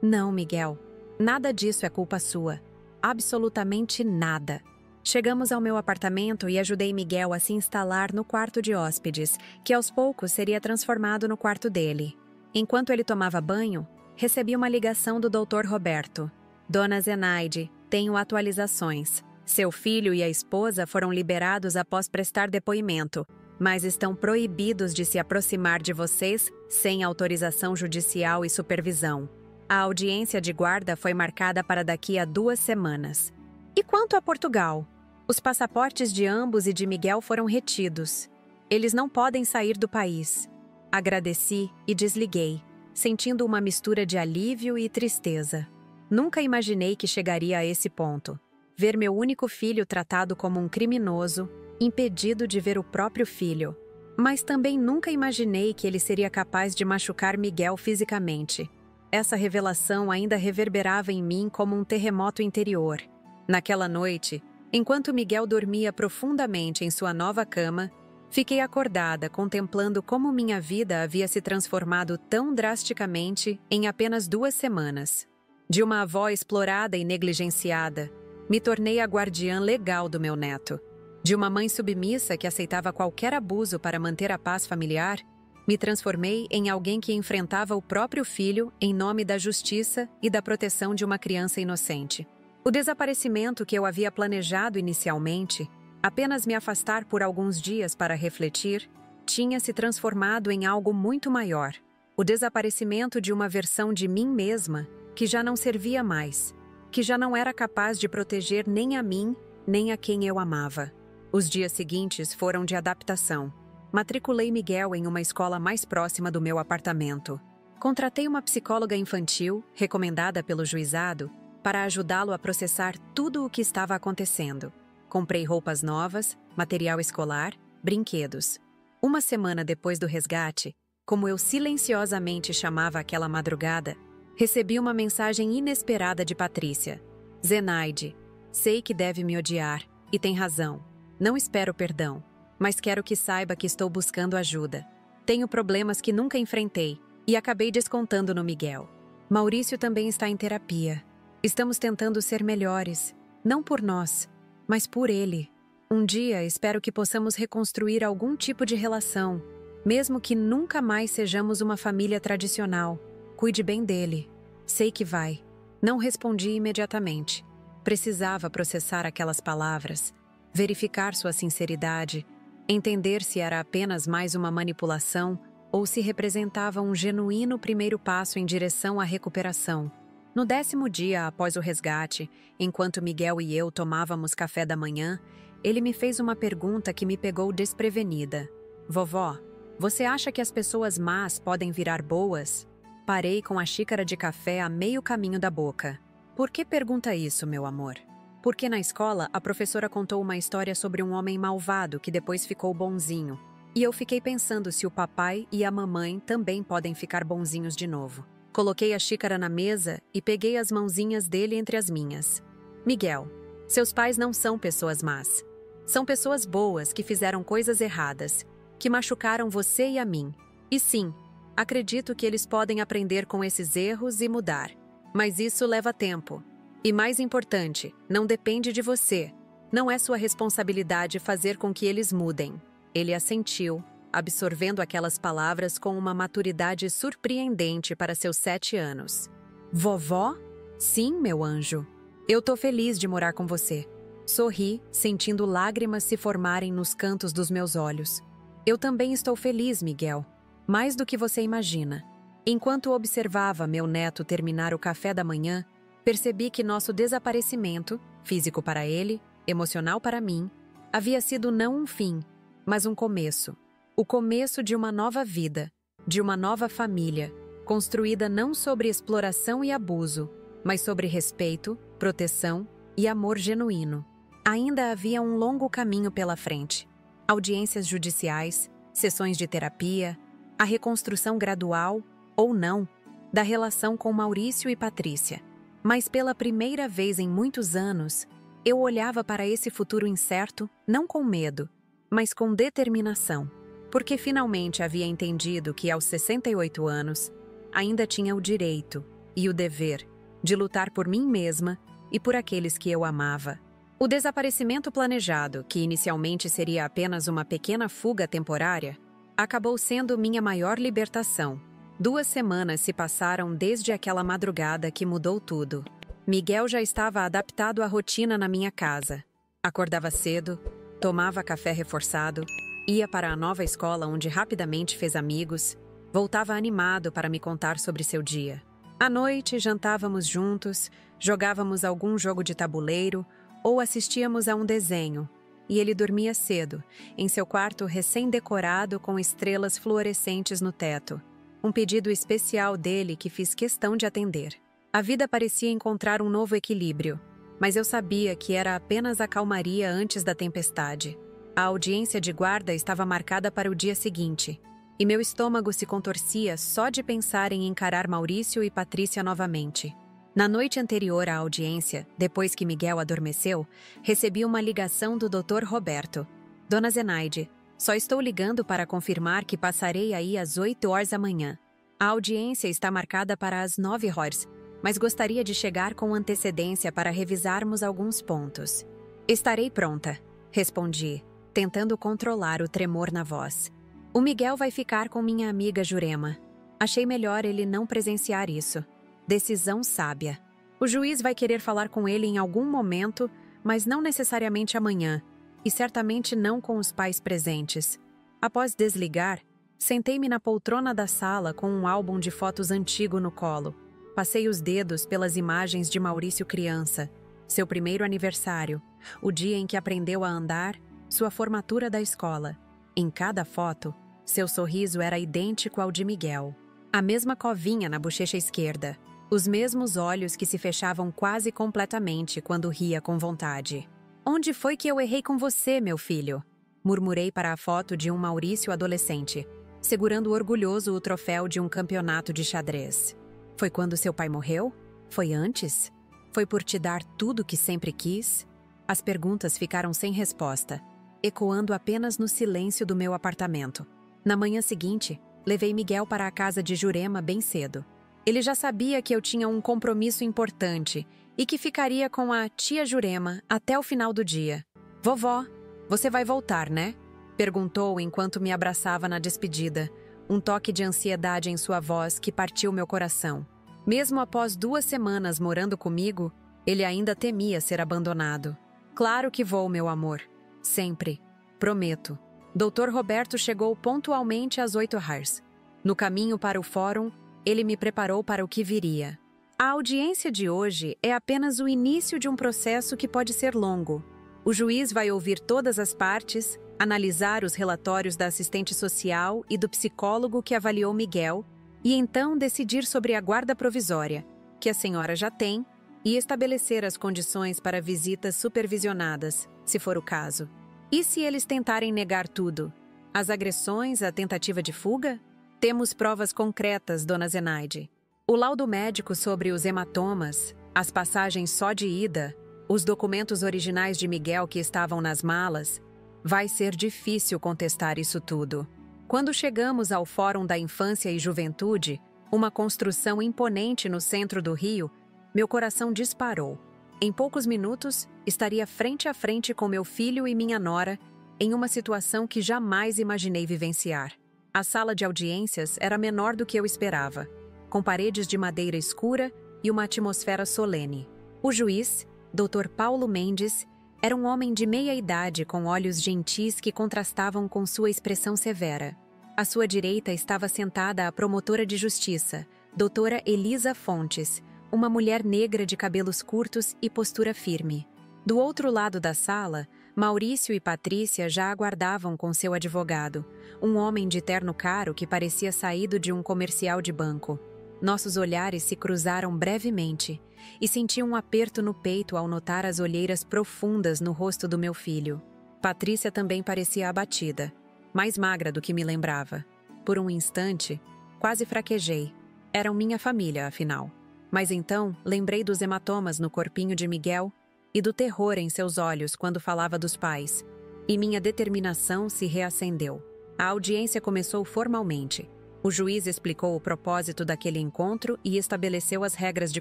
Não, Miguel. Nada disso é culpa sua. Absolutamente nada. Chegamos ao meu apartamento e ajudei Miguel a se instalar no quarto de hóspedes, que aos poucos seria transformado no quarto dele. Enquanto ele tomava banho, recebi uma ligação do Dr. Roberto. "Dona Zenaide, tenho atualizações. Seu filho e a esposa foram liberados após prestar depoimento, mas estão proibidos de se aproximar de vocês sem autorização judicial e supervisão. A audiência de guarda foi marcada para daqui a 2 semanas. E quanto a Portugal? Os passaportes de ambos e de Miguel foram retidos. Eles não podem sair do país." Agradeci e desliguei, sentindo uma mistura de alívio e tristeza. Nunca imaginei que chegaria a esse ponto. Ver meu único filho tratado como um criminoso, impedido de ver o próprio filho. Mas também nunca imaginei que ele seria capaz de machucar Miguel fisicamente. Essa revelação ainda reverberava em mim como um terremoto interior. Naquela noite, enquanto Miguel dormia profundamente em sua nova cama, fiquei acordada contemplando como minha vida havia se transformado tão drasticamente em apenas 2 semanas. De uma avó explorada e negligenciada, me tornei a guardiã legal do meu neto. De uma mãe submissa que aceitava qualquer abuso para manter a paz familiar, me transformei em alguém que enfrentava o próprio filho em nome da justiça e da proteção de uma criança inocente. O desaparecimento que eu havia planejado inicialmente, apenas me afastar por alguns dias para refletir, tinha se transformado em algo muito maior. O desaparecimento de uma versão de mim mesma que já não servia mais, que já não era capaz de proteger nem a mim, nem a quem eu amava. Os dias seguintes foram de adaptação. Matriculei Miguel em uma escola mais próxima do meu apartamento. Contratei uma psicóloga infantil, recomendada pelo juizado, para ajudá-lo a processar tudo o que estava acontecendo. Comprei roupas novas, material escolar, brinquedos. Uma semana depois do resgate, como eu silenciosamente chamava aquela madrugada, recebi uma mensagem inesperada de Patrícia. "Zenaide, sei que deve me odiar, e tem razão. Não espero perdão, mas quero que saiba que estou buscando ajuda. Tenho problemas que nunca enfrentei, e acabei descontando no Miguel. Maurício também está em terapia. Estamos tentando ser melhores, não por nós, mas por ele. Um dia espero que possamos reconstruir algum tipo de relação, mesmo que nunca mais sejamos uma família tradicional. Cuide bem dele. Sei que vai." Não respondi imediatamente. Precisava processar aquelas palavras, verificar sua sinceridade, entender se era apenas mais uma manipulação ou se representava um genuíno primeiro passo em direção à recuperação. No 10º dia após o resgate, enquanto Miguel e eu tomávamos café da manhã, ele me fez uma pergunta que me pegou desprevenida. "Vovó, você acha que as pessoas más podem virar boas?" Parei com a xícara de café a meio caminho da boca. "Por que pergunta isso, meu amor?" "Porque na escola a professora contou uma história sobre um homem malvado que depois ficou bonzinho. E eu fiquei pensando se o papai e a mamãe também podem ficar bonzinhos de novo." Coloquei a xícara na mesa e peguei as mãozinhas dele entre as minhas. "Miguel, seus pais não são pessoas más. São pessoas boas que fizeram coisas erradas, que machucaram você e a mim. E sim, acredito que eles podem aprender com esses erros e mudar. Mas isso leva tempo. E mais importante, não depende de você. Não é sua responsabilidade fazer com que eles mudem. Ele assentiu, absorvendo aquelas palavras com uma maturidade surpreendente para seus 7 anos. Vovó? Sim, meu anjo. Eu tô feliz de morar com você. Sorri, sentindo lágrimas se formarem nos cantos dos meus olhos. Eu também estou feliz, Miguel. Mais do que você imagina. Enquanto observava meu neto terminar o café da manhã, percebi que nosso desaparecimento, físico para ele, emocional para mim, havia sido não um fim, mas um começo. O começo de uma nova vida, de uma nova família, construída não sobre exploração e abuso, mas sobre respeito, proteção e amor genuíno. Ainda havia um longo caminho pela frente. Audiências judiciais, sessões de terapia, a reconstrução gradual, ou não, da relação com Maurício e Patrícia. Mas pela primeira vez em muitos anos, eu olhava para esse futuro incerto não com medo, mas com determinação, porque finalmente havia entendido que aos 68 anos, ainda tinha o direito e o dever de lutar por mim mesma e por aqueles que eu amava. O desaparecimento planejado, que inicialmente seria apenas uma pequena fuga temporária, acabou sendo minha maior libertação. 2 semanas se passaram desde aquela madrugada que mudou tudo. Miguel já estava adaptado à rotina na minha casa. Acordava cedo, tomava café reforçado, ia para a nova escola onde rapidamente fez amigos, voltava animado para me contar sobre seu dia. À noite, jantávamos juntos, jogávamos algum jogo de tabuleiro ou assistíamos a um desenho, e ele dormia cedo, em seu quarto recém-decorado com estrelas fluorescentes no teto. Um pedido especial dele que fiz questão de atender. A vida parecia encontrar um novo equilíbrio, mas eu sabia que era apenas a calmaria antes da tempestade. A audiência de guarda estava marcada para o dia seguinte, e meu estômago se contorcia só de pensar em encarar Maurício e Patrícia novamente. Na noite anterior à audiência, depois que Miguel adormeceu, recebi uma ligação do Dr. Roberto. Dona Zenaide, só estou ligando para confirmar que passarei aí às 8 horas da manhã. A audiência está marcada para as 9 horas, mas gostaria de chegar com antecedência para revisarmos alguns pontos. Estarei pronta, respondi, tentando controlar o tremor na voz. O Miguel vai ficar com minha amiga Jurema. Achei melhor ele não presenciar isso. Decisão sábia. O juiz vai querer falar com ele em algum momento, mas não necessariamente amanhã, e certamente não com os pais presentes. Após desligar, sentei-me na poltrona da sala com um álbum de fotos antigo no colo. Passei os dedos pelas imagens de Maurício criança, seu primeiro aniversário, o dia em que aprendeu a andar, sua formatura da escola. Em cada foto, seu sorriso era idêntico ao de Miguel. A mesma covinha na bochecha esquerda. Os mesmos olhos que se fechavam quase completamente quando ria com vontade. "Onde foi que eu errei com você, meu filho?" Murmurei para a foto de um Maurício adolescente, segurando orgulhoso o troféu de um campeonato de xadrez. "Foi quando seu pai morreu? Foi antes? Foi por te dar tudo que sempre quis?" As perguntas ficaram sem resposta, ecoando apenas no silêncio do meu apartamento. Na manhã seguinte, levei Miguel para a casa de Jurema bem cedo. Ele já sabia que eu tinha um compromisso importante e que ficaria com a tia Jurema até o final do dia. "Vovó, você vai voltar, né?" perguntou enquanto me abraçava na despedida, um toque de ansiedade em sua voz que partiu meu coração. Mesmo após 2 semanas morando comigo, ele ainda temia ser abandonado. "Claro que vou, meu amor. Sempre. Prometo." Dr. Roberto chegou pontualmente às 8 horas. No caminho para o fórum, ele me preparou para o que viria. A audiência de hoje é apenas o início de um processo que pode ser longo. O juiz vai ouvir todas as partes, analisar os relatórios da assistente social e do psicólogo que avaliou Miguel e então decidir sobre a guarda provisória, que a senhora já tem, e estabelecer as condições para visitas supervisionadas, se for o caso. E se eles tentarem negar tudo? As agressões, a tentativa de fuga? Temos provas concretas, Dona Zenaide. O laudo médico sobre os hematomas, as passagens só de ida, os documentos originais de Miguel que estavam nas malas, vai ser difícil contestar isso tudo. Quando chegamos ao Fórum da Infância e Juventude, uma construção imponente no centro do Rio, meu coração disparou. Em poucos minutos, estaria frente a frente com meu filho e minha nora, em uma situação que jamais imaginei vivenciar. A sala de audiências era menor do que eu esperava, com paredes de madeira escura e uma atmosfera solene. O juiz, Dr. Paulo Mendes, era um homem de meia idade com olhos gentis que contrastavam com sua expressão severa. À sua direita estava sentada a promotora de justiça, doutora Elisa Fontes, uma mulher negra de cabelos curtos e postura firme. Do outro lado da sala, Maurício e Patrícia já aguardavam com seu advogado, um homem de terno caro que parecia saído de um comercial de banco. Nossos olhares se cruzaram brevemente e senti um aperto no peito ao notar as olheiras profundas no rosto do meu filho. Patrícia também parecia abatida, mais magra do que me lembrava. Por um instante, quase fraquejei. Eram minha família, afinal. Mas então, lembrei dos hematomas no corpinho de Miguel e do terror em seus olhos quando falava dos pais. E minha determinação se reacendeu. A audiência começou formalmente. O juiz explicou o propósito daquele encontro e estabeleceu as regras de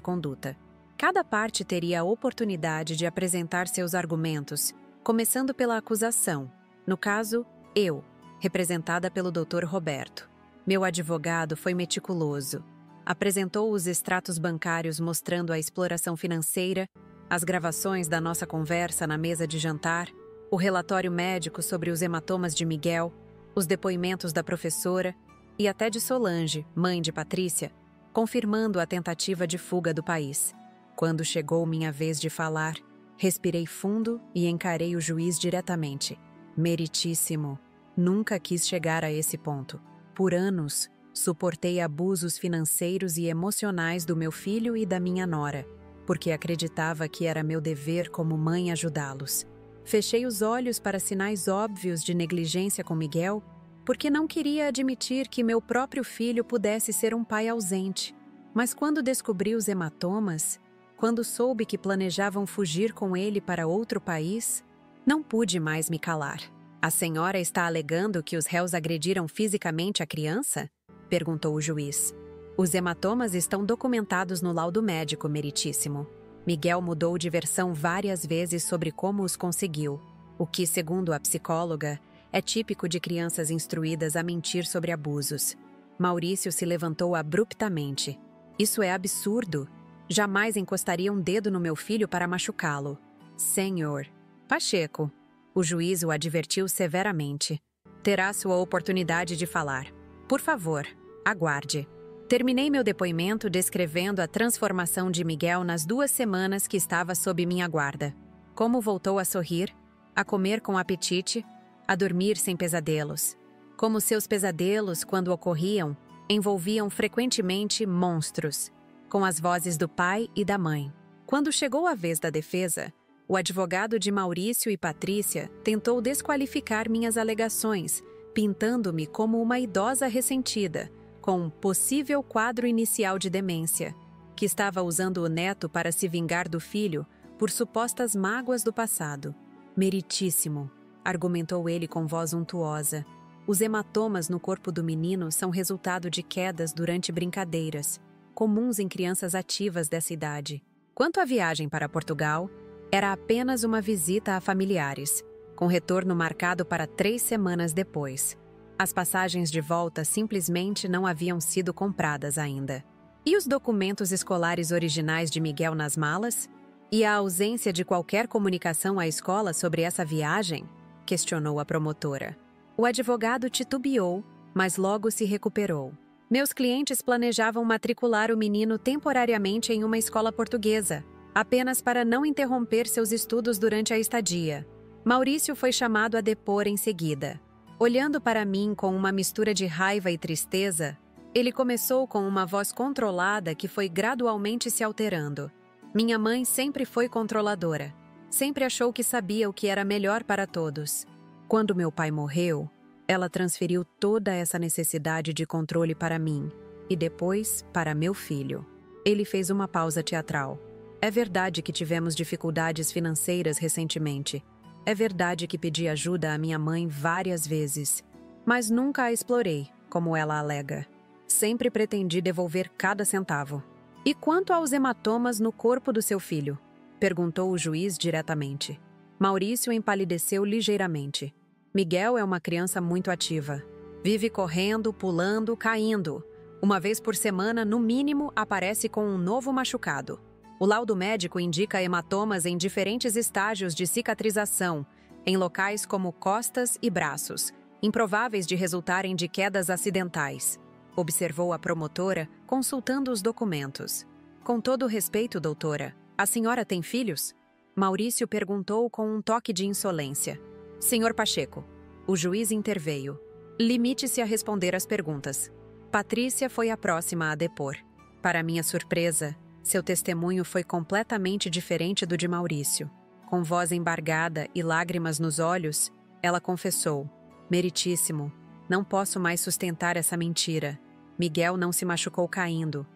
conduta. Cada parte teria a oportunidade de apresentar seus argumentos, começando pela acusação. No caso, eu, representada pelo Dr. Roberto. Meu advogado foi meticuloso. Apresentou os extratos bancários mostrando a exploração financeira, as gravações da nossa conversa na mesa de jantar, o relatório médico sobre os hematomas de Miguel, os depoimentos da professora e até de Solange, mãe de Patrícia, confirmando a tentativa de fuga do país. Quando chegou minha vez de falar, respirei fundo e encarei o juiz diretamente. Meritíssimo. Nunca quis chegar a esse ponto. Por anos, suportei abusos financeiros e emocionais do meu filho e da minha nora, porque acreditava que era meu dever como mãe ajudá-los. Fechei os olhos para sinais óbvios de negligência com Miguel, porque não queria admitir que meu próprio filho pudesse ser um pai ausente. Mas quando descobri os hematomas, quando soube que planejavam fugir com ele para outro país, não pude mais me calar. A senhora está alegando que os réus agrediram fisicamente a criança? Perguntou o juiz. Os hematomas estão documentados no laudo médico, meritíssimo. Miguel mudou de versão várias vezes sobre como os conseguiu, o que, segundo a psicóloga, é típico de crianças instruídas a mentir sobre abusos. Maurício se levantou abruptamente. Isso é absurdo. Jamais encostaria um dedo no meu filho para machucá-lo. Senhor Pacheco, o juiz o advertiu severamente. Terá sua oportunidade de falar. Por favor, aguarde. Terminei meu depoimento descrevendo a transformação de Miguel nas 2 semanas que estava sob minha guarda. Como voltou a sorrir, a comer com apetite, a dormir sem pesadelos. Como seus pesadelos, quando ocorriam, envolviam frequentemente monstros, com as vozes do pai e da mãe. Quando chegou a vez da defesa, o advogado de Maurício e Patrícia tentou desqualificar minhas alegações, pintando-me como uma idosa ressentida, com um possível quadro inicial de demência, que estava usando o neto para se vingar do filho por supostas mágoas do passado. Meritíssimo, argumentou ele com voz untuosa. Os hematomas no corpo do menino são resultado de quedas durante brincadeiras, comuns em crianças ativas dessa idade. Quanto à viagem para Portugal, era apenas uma visita a familiares, com retorno marcado para 3 semanas depois. As passagens de volta simplesmente não haviam sido compradas ainda. E os documentos escolares originais de Miguel nas malas? E a ausência de qualquer comunicação à escola sobre essa viagem? Questionou a promotora. O advogado titubeou, mas logo se recuperou. Meus clientes planejavam matricular o menino temporariamente em uma escola portuguesa, apenas para não interromper seus estudos durante a estadia. Maurício foi chamado a depor em seguida. Olhando para mim com uma mistura de raiva e tristeza, ele começou com uma voz controlada que foi gradualmente se alterando. Minha mãe sempre foi controladora. Sempre achou que sabia o que era melhor para todos. Quando meu pai morreu, ela transferiu toda essa necessidade de controle para mim e depois para meu filho. Ele fez uma pausa teatral. É verdade que tivemos dificuldades financeiras recentemente. É verdade que pedi ajuda à minha mãe várias vezes, mas nunca a explorei, como ela alega. Sempre pretendi devolver cada centavo. E quanto aos hematomas no corpo do seu filho? Perguntou o juiz diretamente. Maurício empalideceu ligeiramente. Miguel é uma criança muito ativa. Vive correndo, pulando, caindo. Uma vez por semana, no mínimo, aparece com um novo machucado. O laudo médico indica hematomas em diferentes estágios de cicatrização, em locais como costas e braços, improváveis de resultarem de quedas acidentais. Observou a promotora, consultando os documentos. Com todo o respeito, doutora, a senhora tem filhos? Maurício perguntou com um toque de insolência. Senhor Pacheco, o juiz interveio. Limite-se a responder às perguntas. Patrícia foi a próxima a depor. Para minha surpresa, seu testemunho foi completamente diferente do de Maurício. Com voz embargada e lágrimas nos olhos, ela confessou: Meritíssimo, não posso mais sustentar essa mentira. Miguel não se machucou caindo.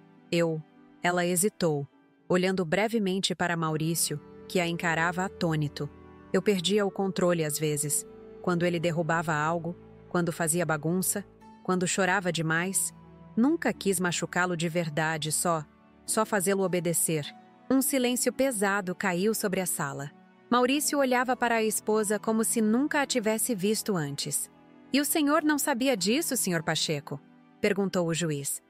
Ela hesitou, olhando brevemente para Maurício, que a encarava atônito. Eu perdia o controle às vezes, quando ele derrubava algo, quando fazia bagunça, quando chorava demais. Nunca quis machucá-lo de verdade, só fazê-lo obedecer. Um silêncio pesado caiu sobre a sala. Maurício olhava para a esposa como se nunca a tivesse visto antes. E o senhor não sabia disso, senhor Pacheco? Perguntou o juiz.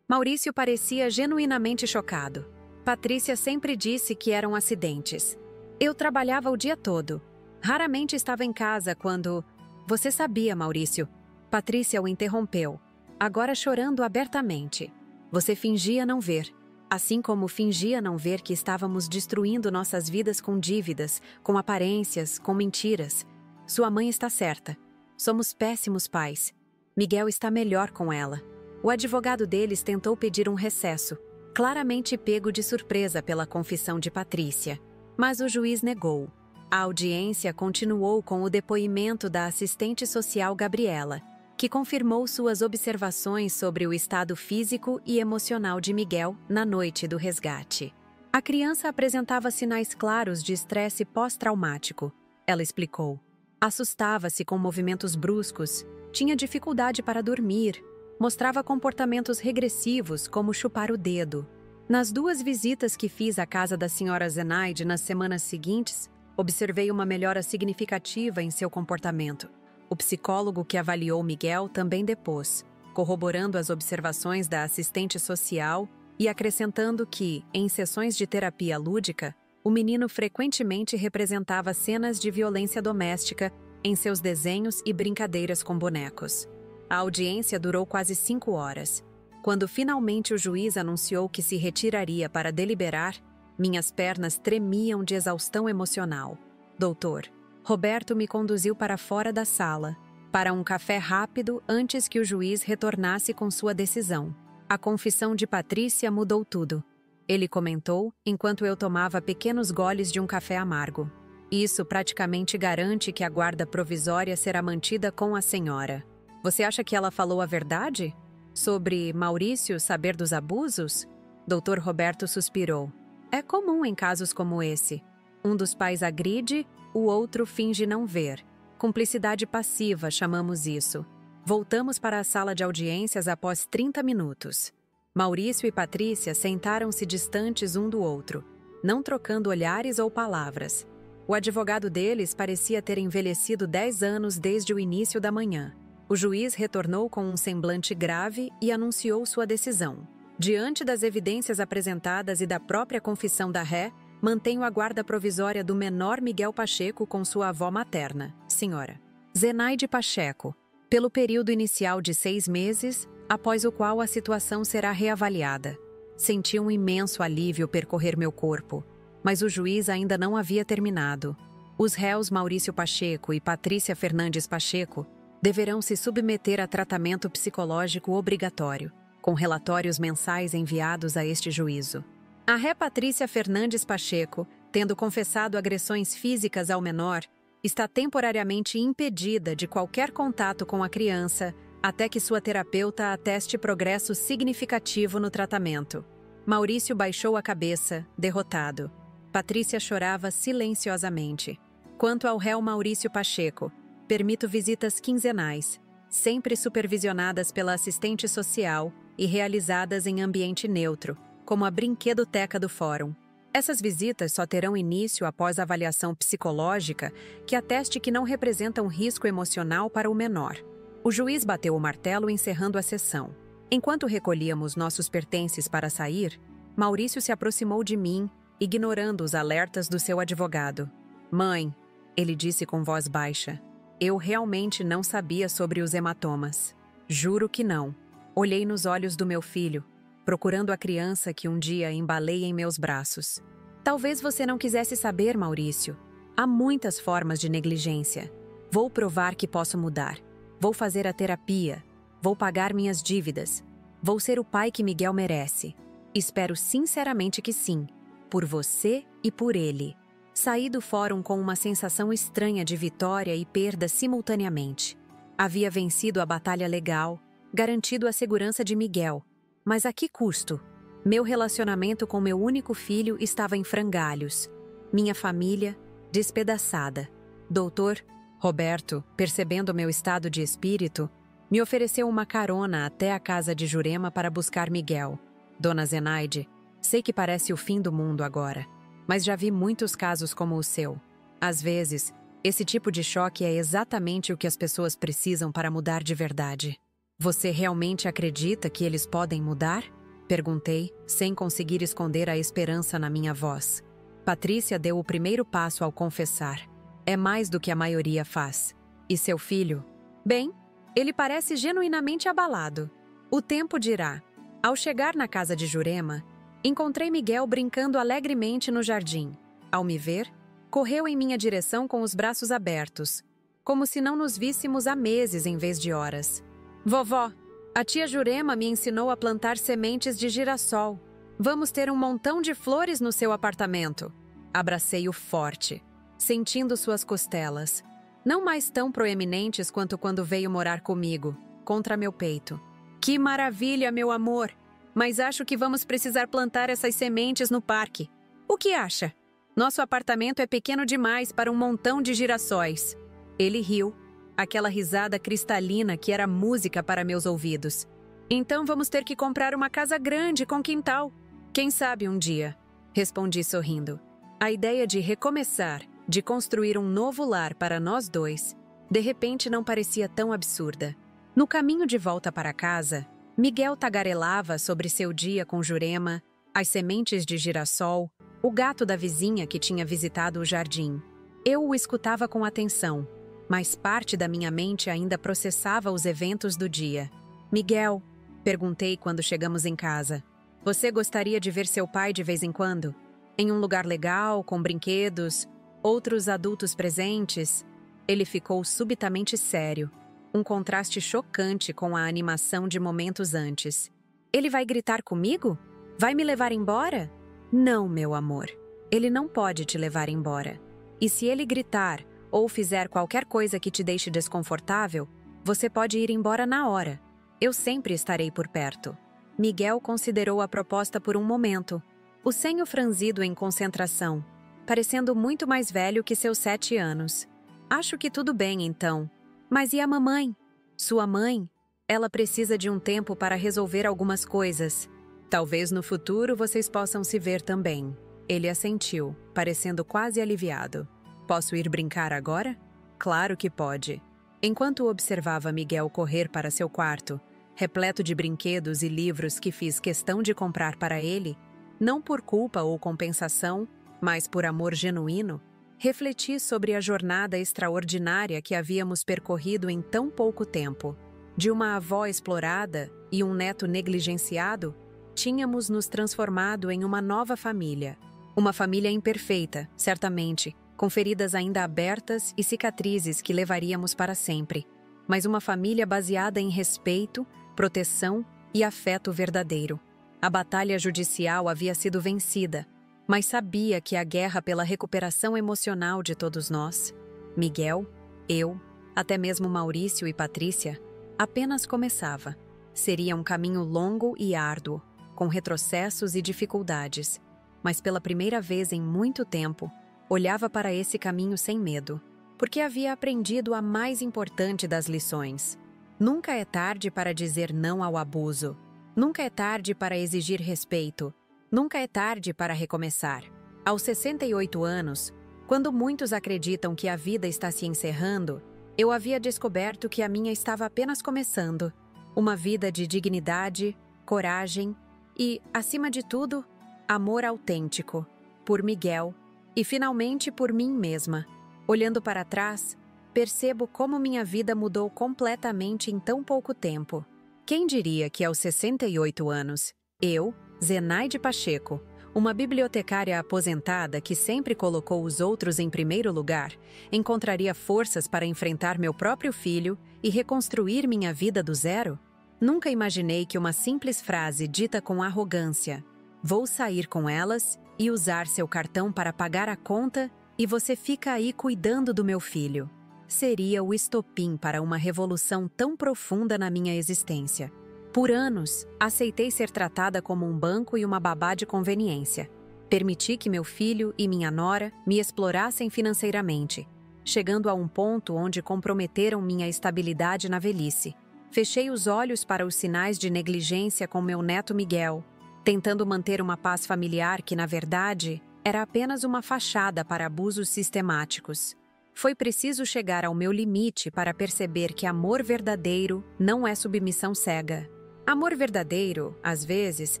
Maurício parecia genuinamente chocado. Patrícia sempre disse que eram acidentes. Eu trabalhava o dia todo. Raramente estava em casa quando... Você sabia, Maurício. Patrícia o interrompeu, agora chorando abertamente. Você fingia não ver. Assim como fingia não ver que estávamos destruindo nossas vidas com dívidas, com aparências, com mentiras. Sua mãe está certa. Somos péssimos pais. Miguel está melhor com ela. O advogado deles tentou pedir um recesso, claramente pego de surpresa pela confissão de Patrícia. Mas o juiz negou. A audiência continuou com o depoimento da assistente social Gabriela, que confirmou suas observações sobre o estado físico e emocional de Miguel na noite do resgate. A criança apresentava sinais claros de estresse pós-traumático, ela explicou. Assustava-se com movimentos bruscos, tinha dificuldade para dormir, mostrava comportamentos regressivos como chupar o dedo. Nas 2 visitas que fiz à casa da senhora Zenaide nas semanas seguintes, observei uma melhora significativa em seu comportamento. O psicólogo que avaliou Miguel também depôs, corroborando as observações da assistente social e acrescentando que, em sessões de terapia lúdica, o menino frequentemente representava cenas de violência doméstica em seus desenhos e brincadeiras com bonecos. A audiência durou quase 5 horas. Quando finalmente o juiz anunciou que se retiraria para deliberar, minhas pernas tremiam de exaustão emocional. Doutor, Roberto me conduziu para fora da sala, para um café rápido antes que o juiz retornasse com sua decisão. A confissão de Patrícia mudou tudo. Ele comentou, enquanto eu tomava pequenos goles de um café amargo. Isso praticamente garante que a guarda provisória será mantida com a senhora. Você acha que ela falou a verdade? Sobre Maurício saber dos abusos? Dr. Roberto suspirou. É comum em casos como esse. Um dos pais agride, o outro finge não ver. Cumplicidade passiva, chamamos isso. Voltamos para a sala de audiências após 30 minutos. Maurício e Patrícia sentaram-se distantes um do outro, não trocando olhares ou palavras. O advogado deles parecia ter envelhecido 10 anos desde o início da manhã. O juiz retornou com um semblante grave e anunciou sua decisão. Diante das evidências apresentadas e da própria confissão da ré, mantenho a guarda provisória do menor Miguel Pacheco com sua avó materna, senhora Zenaide Pacheco, pelo período inicial de 6 meses, após o qual a situação será reavaliada. Senti um imenso alívio percorrer meu corpo, mas o juiz ainda não havia terminado. Os réus Maurício Pacheco e Patrícia Fernandes Pacheco deverão se submeter a tratamento psicológico obrigatório, com relatórios mensais enviados a este juízo. A ré Patrícia Fernandes Pacheco, tendo confessado agressões físicas ao menor, está temporariamente impedida de qualquer contato com a criança até que sua terapeuta ateste progresso significativo no tratamento. Maurício baixou a cabeça, derrotado. Patrícia chorava silenciosamente. Quanto ao réu Maurício Pacheco, permito visitas quinzenais, sempre supervisionadas pela assistente social e realizadas em ambiente neutro, como a brinquedoteca do fórum. Essas visitas só terão início após a avaliação psicológica que ateste que não representam risco emocional para o menor. O juiz bateu o martelo encerrando a sessão. Enquanto recolhíamos nossos pertences para sair, Maurício se aproximou de mim, ignorando os alertas do seu advogado. "Mãe", ele disse com voz baixa, "eu realmente não sabia sobre os hematomas. Juro que não." Olhei nos olhos do meu filho, procurando a criança que um dia embalei em meus braços. "Talvez você não quisesse saber, Maurício. Há muitas formas de negligência. Vou provar que posso mudar. Vou fazer a terapia. Vou pagar minhas dívidas. Vou ser o pai que Miguel merece. Espero sinceramente que sim, por você e por ele." Saí do fórum com uma sensação estranha de vitória e perda simultaneamente. Havia vencido a batalha legal, garantido a segurança de Miguel. Mas a que custo? Meu relacionamento com meu único filho estava em frangalhos. Minha família, despedaçada. Doutor Roberto, percebendo meu estado de espírito, me ofereceu uma carona até a casa de Jurema para buscar Miguel. "Dona Zenaide, sei que parece o fim do mundo agora, mas já vi muitos casos como o seu. Às vezes, esse tipo de choque é exatamente o que as pessoas precisam para mudar de verdade." "Você realmente acredita que eles podem mudar?" perguntei, sem conseguir esconder a esperança na minha voz. Patrícia deu o primeiro passo ao confessar. "É mais do que a maioria faz. E seu filho?" "Bem, ele parece genuinamente abalado. O tempo dirá." Ao chegar na casa de Jurema, encontrei Miguel brincando alegremente no jardim. Ao me ver, correu em minha direção com os braços abertos, como se não nos víssemos há meses em vez de horas. "Vovó, a tia Jurema me ensinou a plantar sementes de girassol. Vamos ter um montão de flores no seu apartamento." Abracei-o forte, sentindo suas costelas, não mais tão proeminentes quanto quando veio morar comigo, contra meu peito. "Que maravilha, meu amor! Mas acho que vamos precisar plantar essas sementes no parque. O que acha? Nosso apartamento é pequeno demais para um montão de girassóis." Ele riu, aquela risada cristalina que era música para meus ouvidos. "Então vamos ter que comprar uma casa grande com quintal. Quem sabe um dia?" respondi sorrindo. A ideia de recomeçar, de construir um novo lar para nós dois, de repente não parecia tão absurda. No caminho de volta para casa, Miguel tagarelava sobre seu dia com Jurema, as sementes de girassol, o gato da vizinha que tinha visitado o jardim. Eu o escutava com atenção, mas parte da minha mente ainda processava os eventos do dia. "Miguel", perguntei quando chegamos em casa, "você gostaria de ver seu pai de vez em quando? Em um lugar legal, com brinquedos, outros adultos presentes?" Ele ficou subitamente sério, um contraste chocante com a animação de momentos antes. "Ele vai gritar comigo? Vai me levar embora?" "Não, meu amor. Ele não pode te levar embora. E se ele gritar ou fizer qualquer coisa que te deixe desconfortável, você pode ir embora na hora. Eu sempre estarei por perto." Miguel considerou a proposta por um momento, o senho franzido em concentração, parecendo muito mais velho que seus 7 anos. "Acho que tudo bem, então. Mas e a mamãe? Sua mãe? Ela precisa de um tempo para resolver algumas coisas. Talvez no futuro vocês possam se ver também." Ele assentiu, parecendo quase aliviado. "Posso ir brincar agora?" "Claro que pode." Enquanto observava Miguel correr para seu quarto, repleto de brinquedos e livros que fiz questão de comprar para ele, não por culpa ou compensação, mas por amor genuíno, refleti sobre a jornada extraordinária que havíamos percorrido em tão pouco tempo. De uma avó explorada e um neto negligenciado, tínhamos nos transformado em uma nova família. Uma família imperfeita, certamente, com feridas ainda abertas e cicatrizes que levaríamos para sempre, mas uma família baseada em respeito, proteção e afeto verdadeiro. A batalha judicial havia sido vencida, mas sabia que a guerra pela recuperação emocional de todos nós, Miguel, eu, até mesmo Maurício e Patrícia, apenas começava. Seria um caminho longo e árduo, com retrocessos e dificuldades, mas pela primeira vez em muito tempo, olhava para esse caminho sem medo, porque havia aprendido a mais importante das lições. Nunca é tarde para dizer não ao abuso. Nunca é tarde para exigir respeito. Nunca é tarde para recomeçar. Aos 68 anos, quando muitos acreditam que a vida está se encerrando, eu havia descoberto que a minha estava apenas começando. Uma vida de dignidade, coragem e, acima de tudo, amor autêntico, por Miguel e, finalmente, por mim mesma. Olhando para trás, percebo como minha vida mudou completamente em tão pouco tempo. Quem diria que aos 68 anos, eu, Zenaide Pacheco, uma bibliotecária aposentada que sempre colocou os outros em primeiro lugar, encontraria forças para enfrentar meu próprio filho e reconstruir minha vida do zero? Nunca imaginei que uma simples frase dita com arrogância, "Vou sair com elas e usar seu cartão para pagar a conta e você fica aí cuidando do meu filho", seria o estopim para uma revolução tão profunda na minha existência. Por anos, aceitei ser tratada como um banco e uma babá de conveniência. Permiti que meu filho e minha nora me explorassem financeiramente, chegando a um ponto onde comprometeram minha estabilidade na velhice. Fechei os olhos para os sinais de negligência com meu neto Miguel, tentando manter uma paz familiar que, na verdade, era apenas uma fachada para abusos sistemáticos. Foi preciso chegar ao meu limite para perceber que amor verdadeiro não é submissão cega. Amor verdadeiro, às vezes,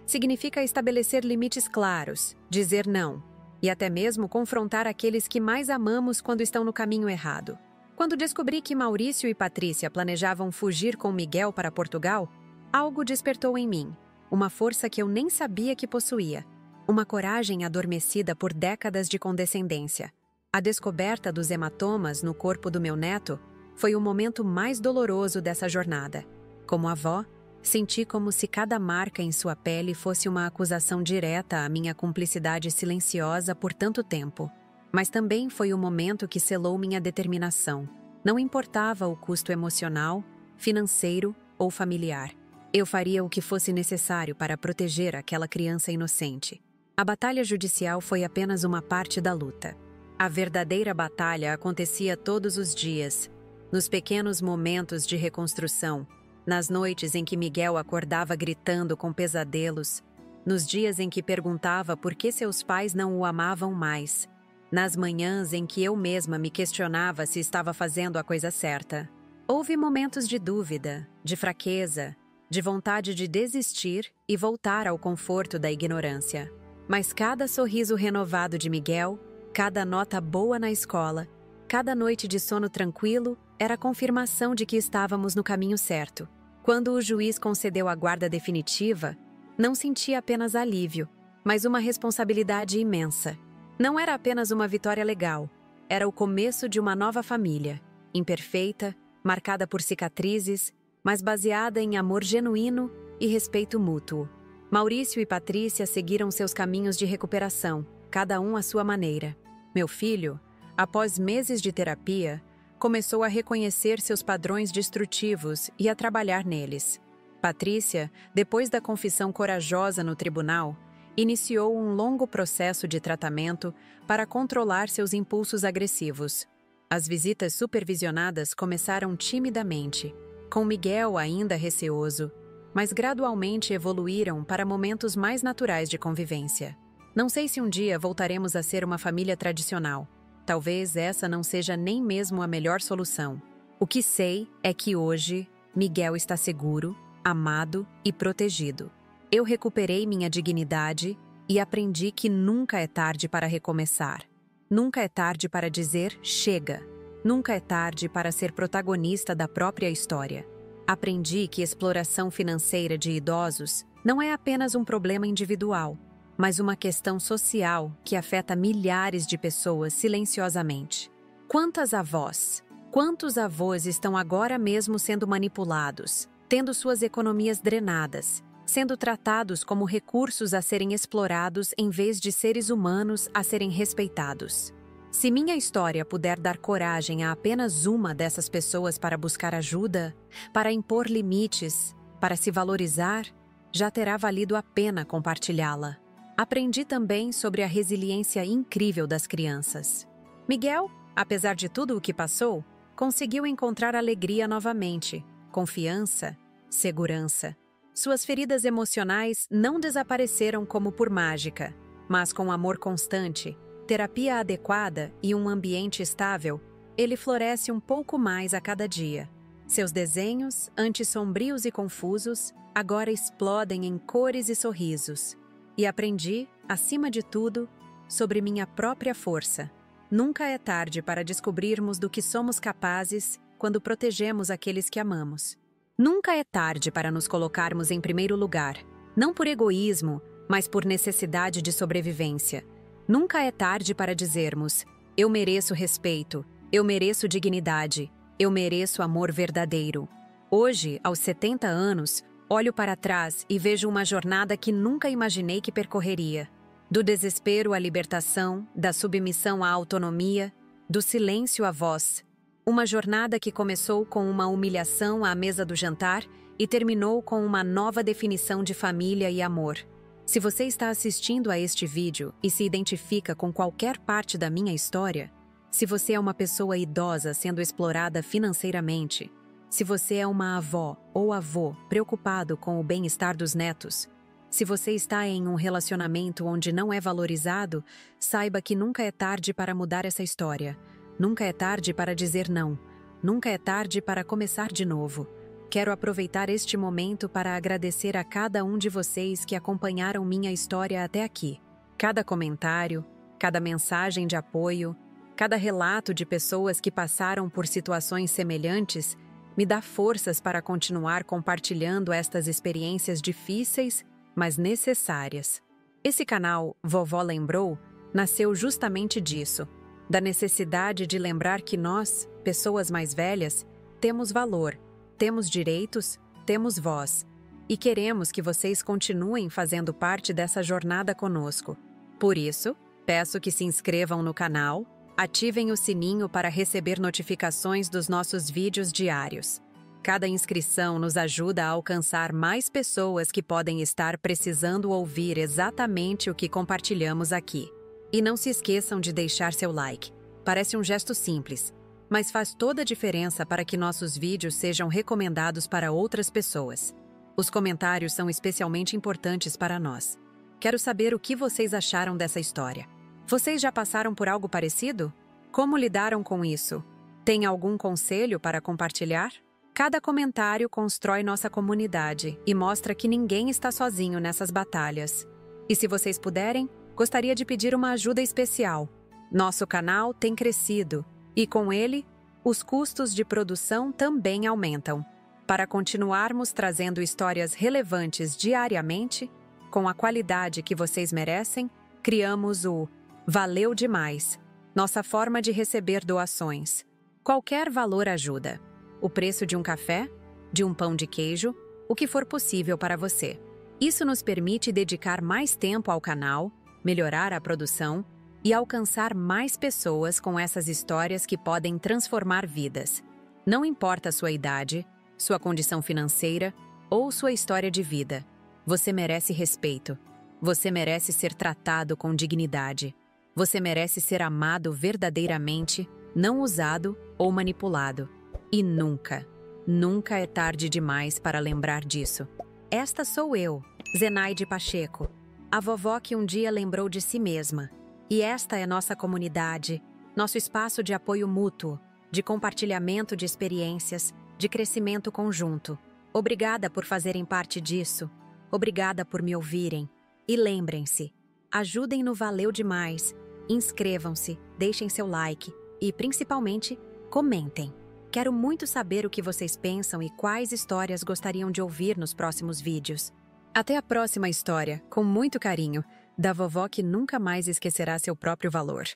significa estabelecer limites claros, dizer não, e até mesmo confrontar aqueles que mais amamos quando estão no caminho errado. Quando descobri que Maurício e Patrícia planejavam fugir com Miguel para Portugal, algo despertou em mim, uma força que eu nem sabia que possuía, uma coragem adormecida por décadas de condescendência. A descoberta dos hematomas no corpo do meu neto foi o momento mais doloroso dessa jornada. Como avó, senti como se cada marca em sua pele fosse uma acusação direta à minha cumplicidade silenciosa por tanto tempo. Mas também foi o momento que selou minha determinação. Não importava o custo emocional, financeiro ou familiar. Eu faria o que fosse necessário para proteger aquela criança inocente. A batalha judicial foi apenas uma parte da luta. A verdadeira batalha acontecia todos os dias, nos pequenos momentos de reconstrução, nas noites em que Miguel acordava gritando com pesadelos, nos dias em que perguntava por que seus pais não o amavam mais, nas manhãs em que eu mesma me questionava se estava fazendo a coisa certa. Houve momentos de dúvida, de fraqueza, de vontade de desistir e voltar ao conforto da ignorância. Mas cada sorriso renovado de Miguel, cada nota boa na escola, cada noite de sono tranquilo era a confirmação de que estávamos no caminho certo. Quando o juiz concedeu a guarda definitiva, não senti apenas alívio, mas uma responsabilidade imensa. Não era apenas uma vitória legal, era o começo de uma nova família, imperfeita, marcada por cicatrizes, mas baseada em amor genuíno e respeito mútuo. Maurício e Patrícia seguiram seus caminhos de recuperação, cada um à sua maneira. Meu filho, após meses de terapia, começou a reconhecer seus padrões destrutivos e a trabalhar neles. Patrícia, depois da confissão corajosa no tribunal, iniciou um longo processo de tratamento para controlar seus impulsos agressivos. As visitas supervisionadas começaram timidamente, com Miguel ainda receoso, mas gradualmente evoluíram para momentos mais naturais de convivência. Não sei se um dia voltaremos a ser uma família tradicional. Talvez essa não seja nem mesmo a melhor solução. O que sei é que hoje, Miguel está seguro, amado e protegido. Eu recuperei minha dignidade e aprendi que nunca é tarde para recomeçar. Nunca é tarde para dizer chega. Nunca é tarde para ser protagonista da própria história. Aprendi que exploração financeira de idosos não é apenas um problema individual, mas uma questão social que afeta milhares de pessoas silenciosamente. Quantas avós, quantos avós estão agora mesmo sendo manipulados, tendo suas economias drenadas, sendo tratados como recursos a serem explorados em vez de seres humanos a serem respeitados? Se minha história puder dar coragem a apenas uma dessas pessoas para buscar ajuda, para impor limites, para se valorizar, já terá valido a pena compartilhá-la. Aprendi também sobre a resiliência incrível das crianças. Miguel, apesar de tudo o que passou, conseguiu encontrar alegria novamente, confiança, segurança. Suas feridas emocionais não desapareceram como por mágica. mas com amor constante, terapia adequada e um ambiente estável, ele floresce um pouco mais a cada dia. Seus desenhos, antes sombrios e confusos, agora explodem em cores e sorrisos. E aprendi, acima de tudo, sobre minha própria força. Nunca é tarde para descobrirmos do que somos capazes quando protegemos aqueles que amamos. Nunca é tarde para nos colocarmos em primeiro lugar, não por egoísmo, mas por necessidade de sobrevivência. Nunca é tarde para dizermos: eu mereço respeito, eu mereço dignidade, eu mereço amor verdadeiro. Hoje, aos 70 anos, olho para trás e vejo uma jornada que nunca imaginei que percorreria. Do desespero à libertação, da submissão à autonomia, do silêncio à voz. Uma jornada que começou com uma humilhação à mesa do jantar e terminou com uma nova definição de família e amor. Se você está assistindo a este vídeo e se identifica com qualquer parte da minha história, se você é uma pessoa idosa sendo explorada financeiramente, se você é uma avó ou avô preocupado com o bem-estar dos netos, se você está em um relacionamento onde não é valorizado, saiba que nunca é tarde para mudar essa história. Nunca é tarde para dizer não. Nunca é tarde para começar de novo. Quero aproveitar este momento para agradecer a cada um de vocês que acompanharam minha história até aqui. Cada comentário, cada mensagem de apoio, cada relato de pessoas que passaram por situações semelhantes me dá forças para continuar compartilhando estas experiências difíceis, mas necessárias. Esse canal, Vovó Lembrou, nasceu justamente disso, da necessidade de lembrar que nós, pessoas mais velhas, temos valor, temos direitos, temos voz, e queremos que vocês continuem fazendo parte dessa jornada conosco. Por isso, peço que se inscrevam no canal, ativem o sininho para receber notificações dos nossos vídeos diários. Cada inscrição nos ajuda a alcançar mais pessoas que podem estar precisando ouvir exatamente o que compartilhamos aqui. E não se esqueçam de deixar seu like. Parece um gesto simples, mas faz toda a diferença para que nossos vídeos sejam recomendados para outras pessoas. Os comentários são especialmente importantes para nós. Quero saber o que vocês acharam dessa história. Vocês já passaram por algo parecido? Como lidaram com isso? Tem algum conselho para compartilhar? Cada comentário constrói nossa comunidade e mostra que ninguém está sozinho nessas batalhas. E se vocês puderem, gostaria de pedir uma ajuda especial. Nosso canal tem crescido e, com ele, os custos de produção também aumentam. Para continuarmos trazendo histórias relevantes diariamente, com a qualidade que vocês merecem, criamos o Valeu Demais, nossa forma de receber doações. Qualquer valor ajuda. O preço de um café, de um pão de queijo, o que for possível para você. Isso nos permite dedicar mais tempo ao canal, melhorar a produção e alcançar mais pessoas com essas histórias que podem transformar vidas. Não importa a sua idade, sua condição financeira ou sua história de vida. Você merece respeito. Você merece ser tratado com dignidade. Você merece ser amado verdadeiramente, não usado ou manipulado. E nunca, nunca é tarde demais para lembrar disso. Esta sou eu, Zenaide Pacheco, a vovó que um dia lembrou de si mesma. E esta é nossa comunidade, nosso espaço de apoio mútuo, de compartilhamento de experiências, de crescimento conjunto. Obrigada por fazerem parte disso. Obrigada por me ouvirem. E lembrem-se, ajudem no Valeu Demais. Inscrevam-se, deixem seu like e, principalmente, comentem. Quero muito saber o que vocês pensam e quais histórias gostariam de ouvir nos próximos vídeos. Até a próxima história, com muito carinho, da vovó que nunca mais esquecerá seu próprio valor.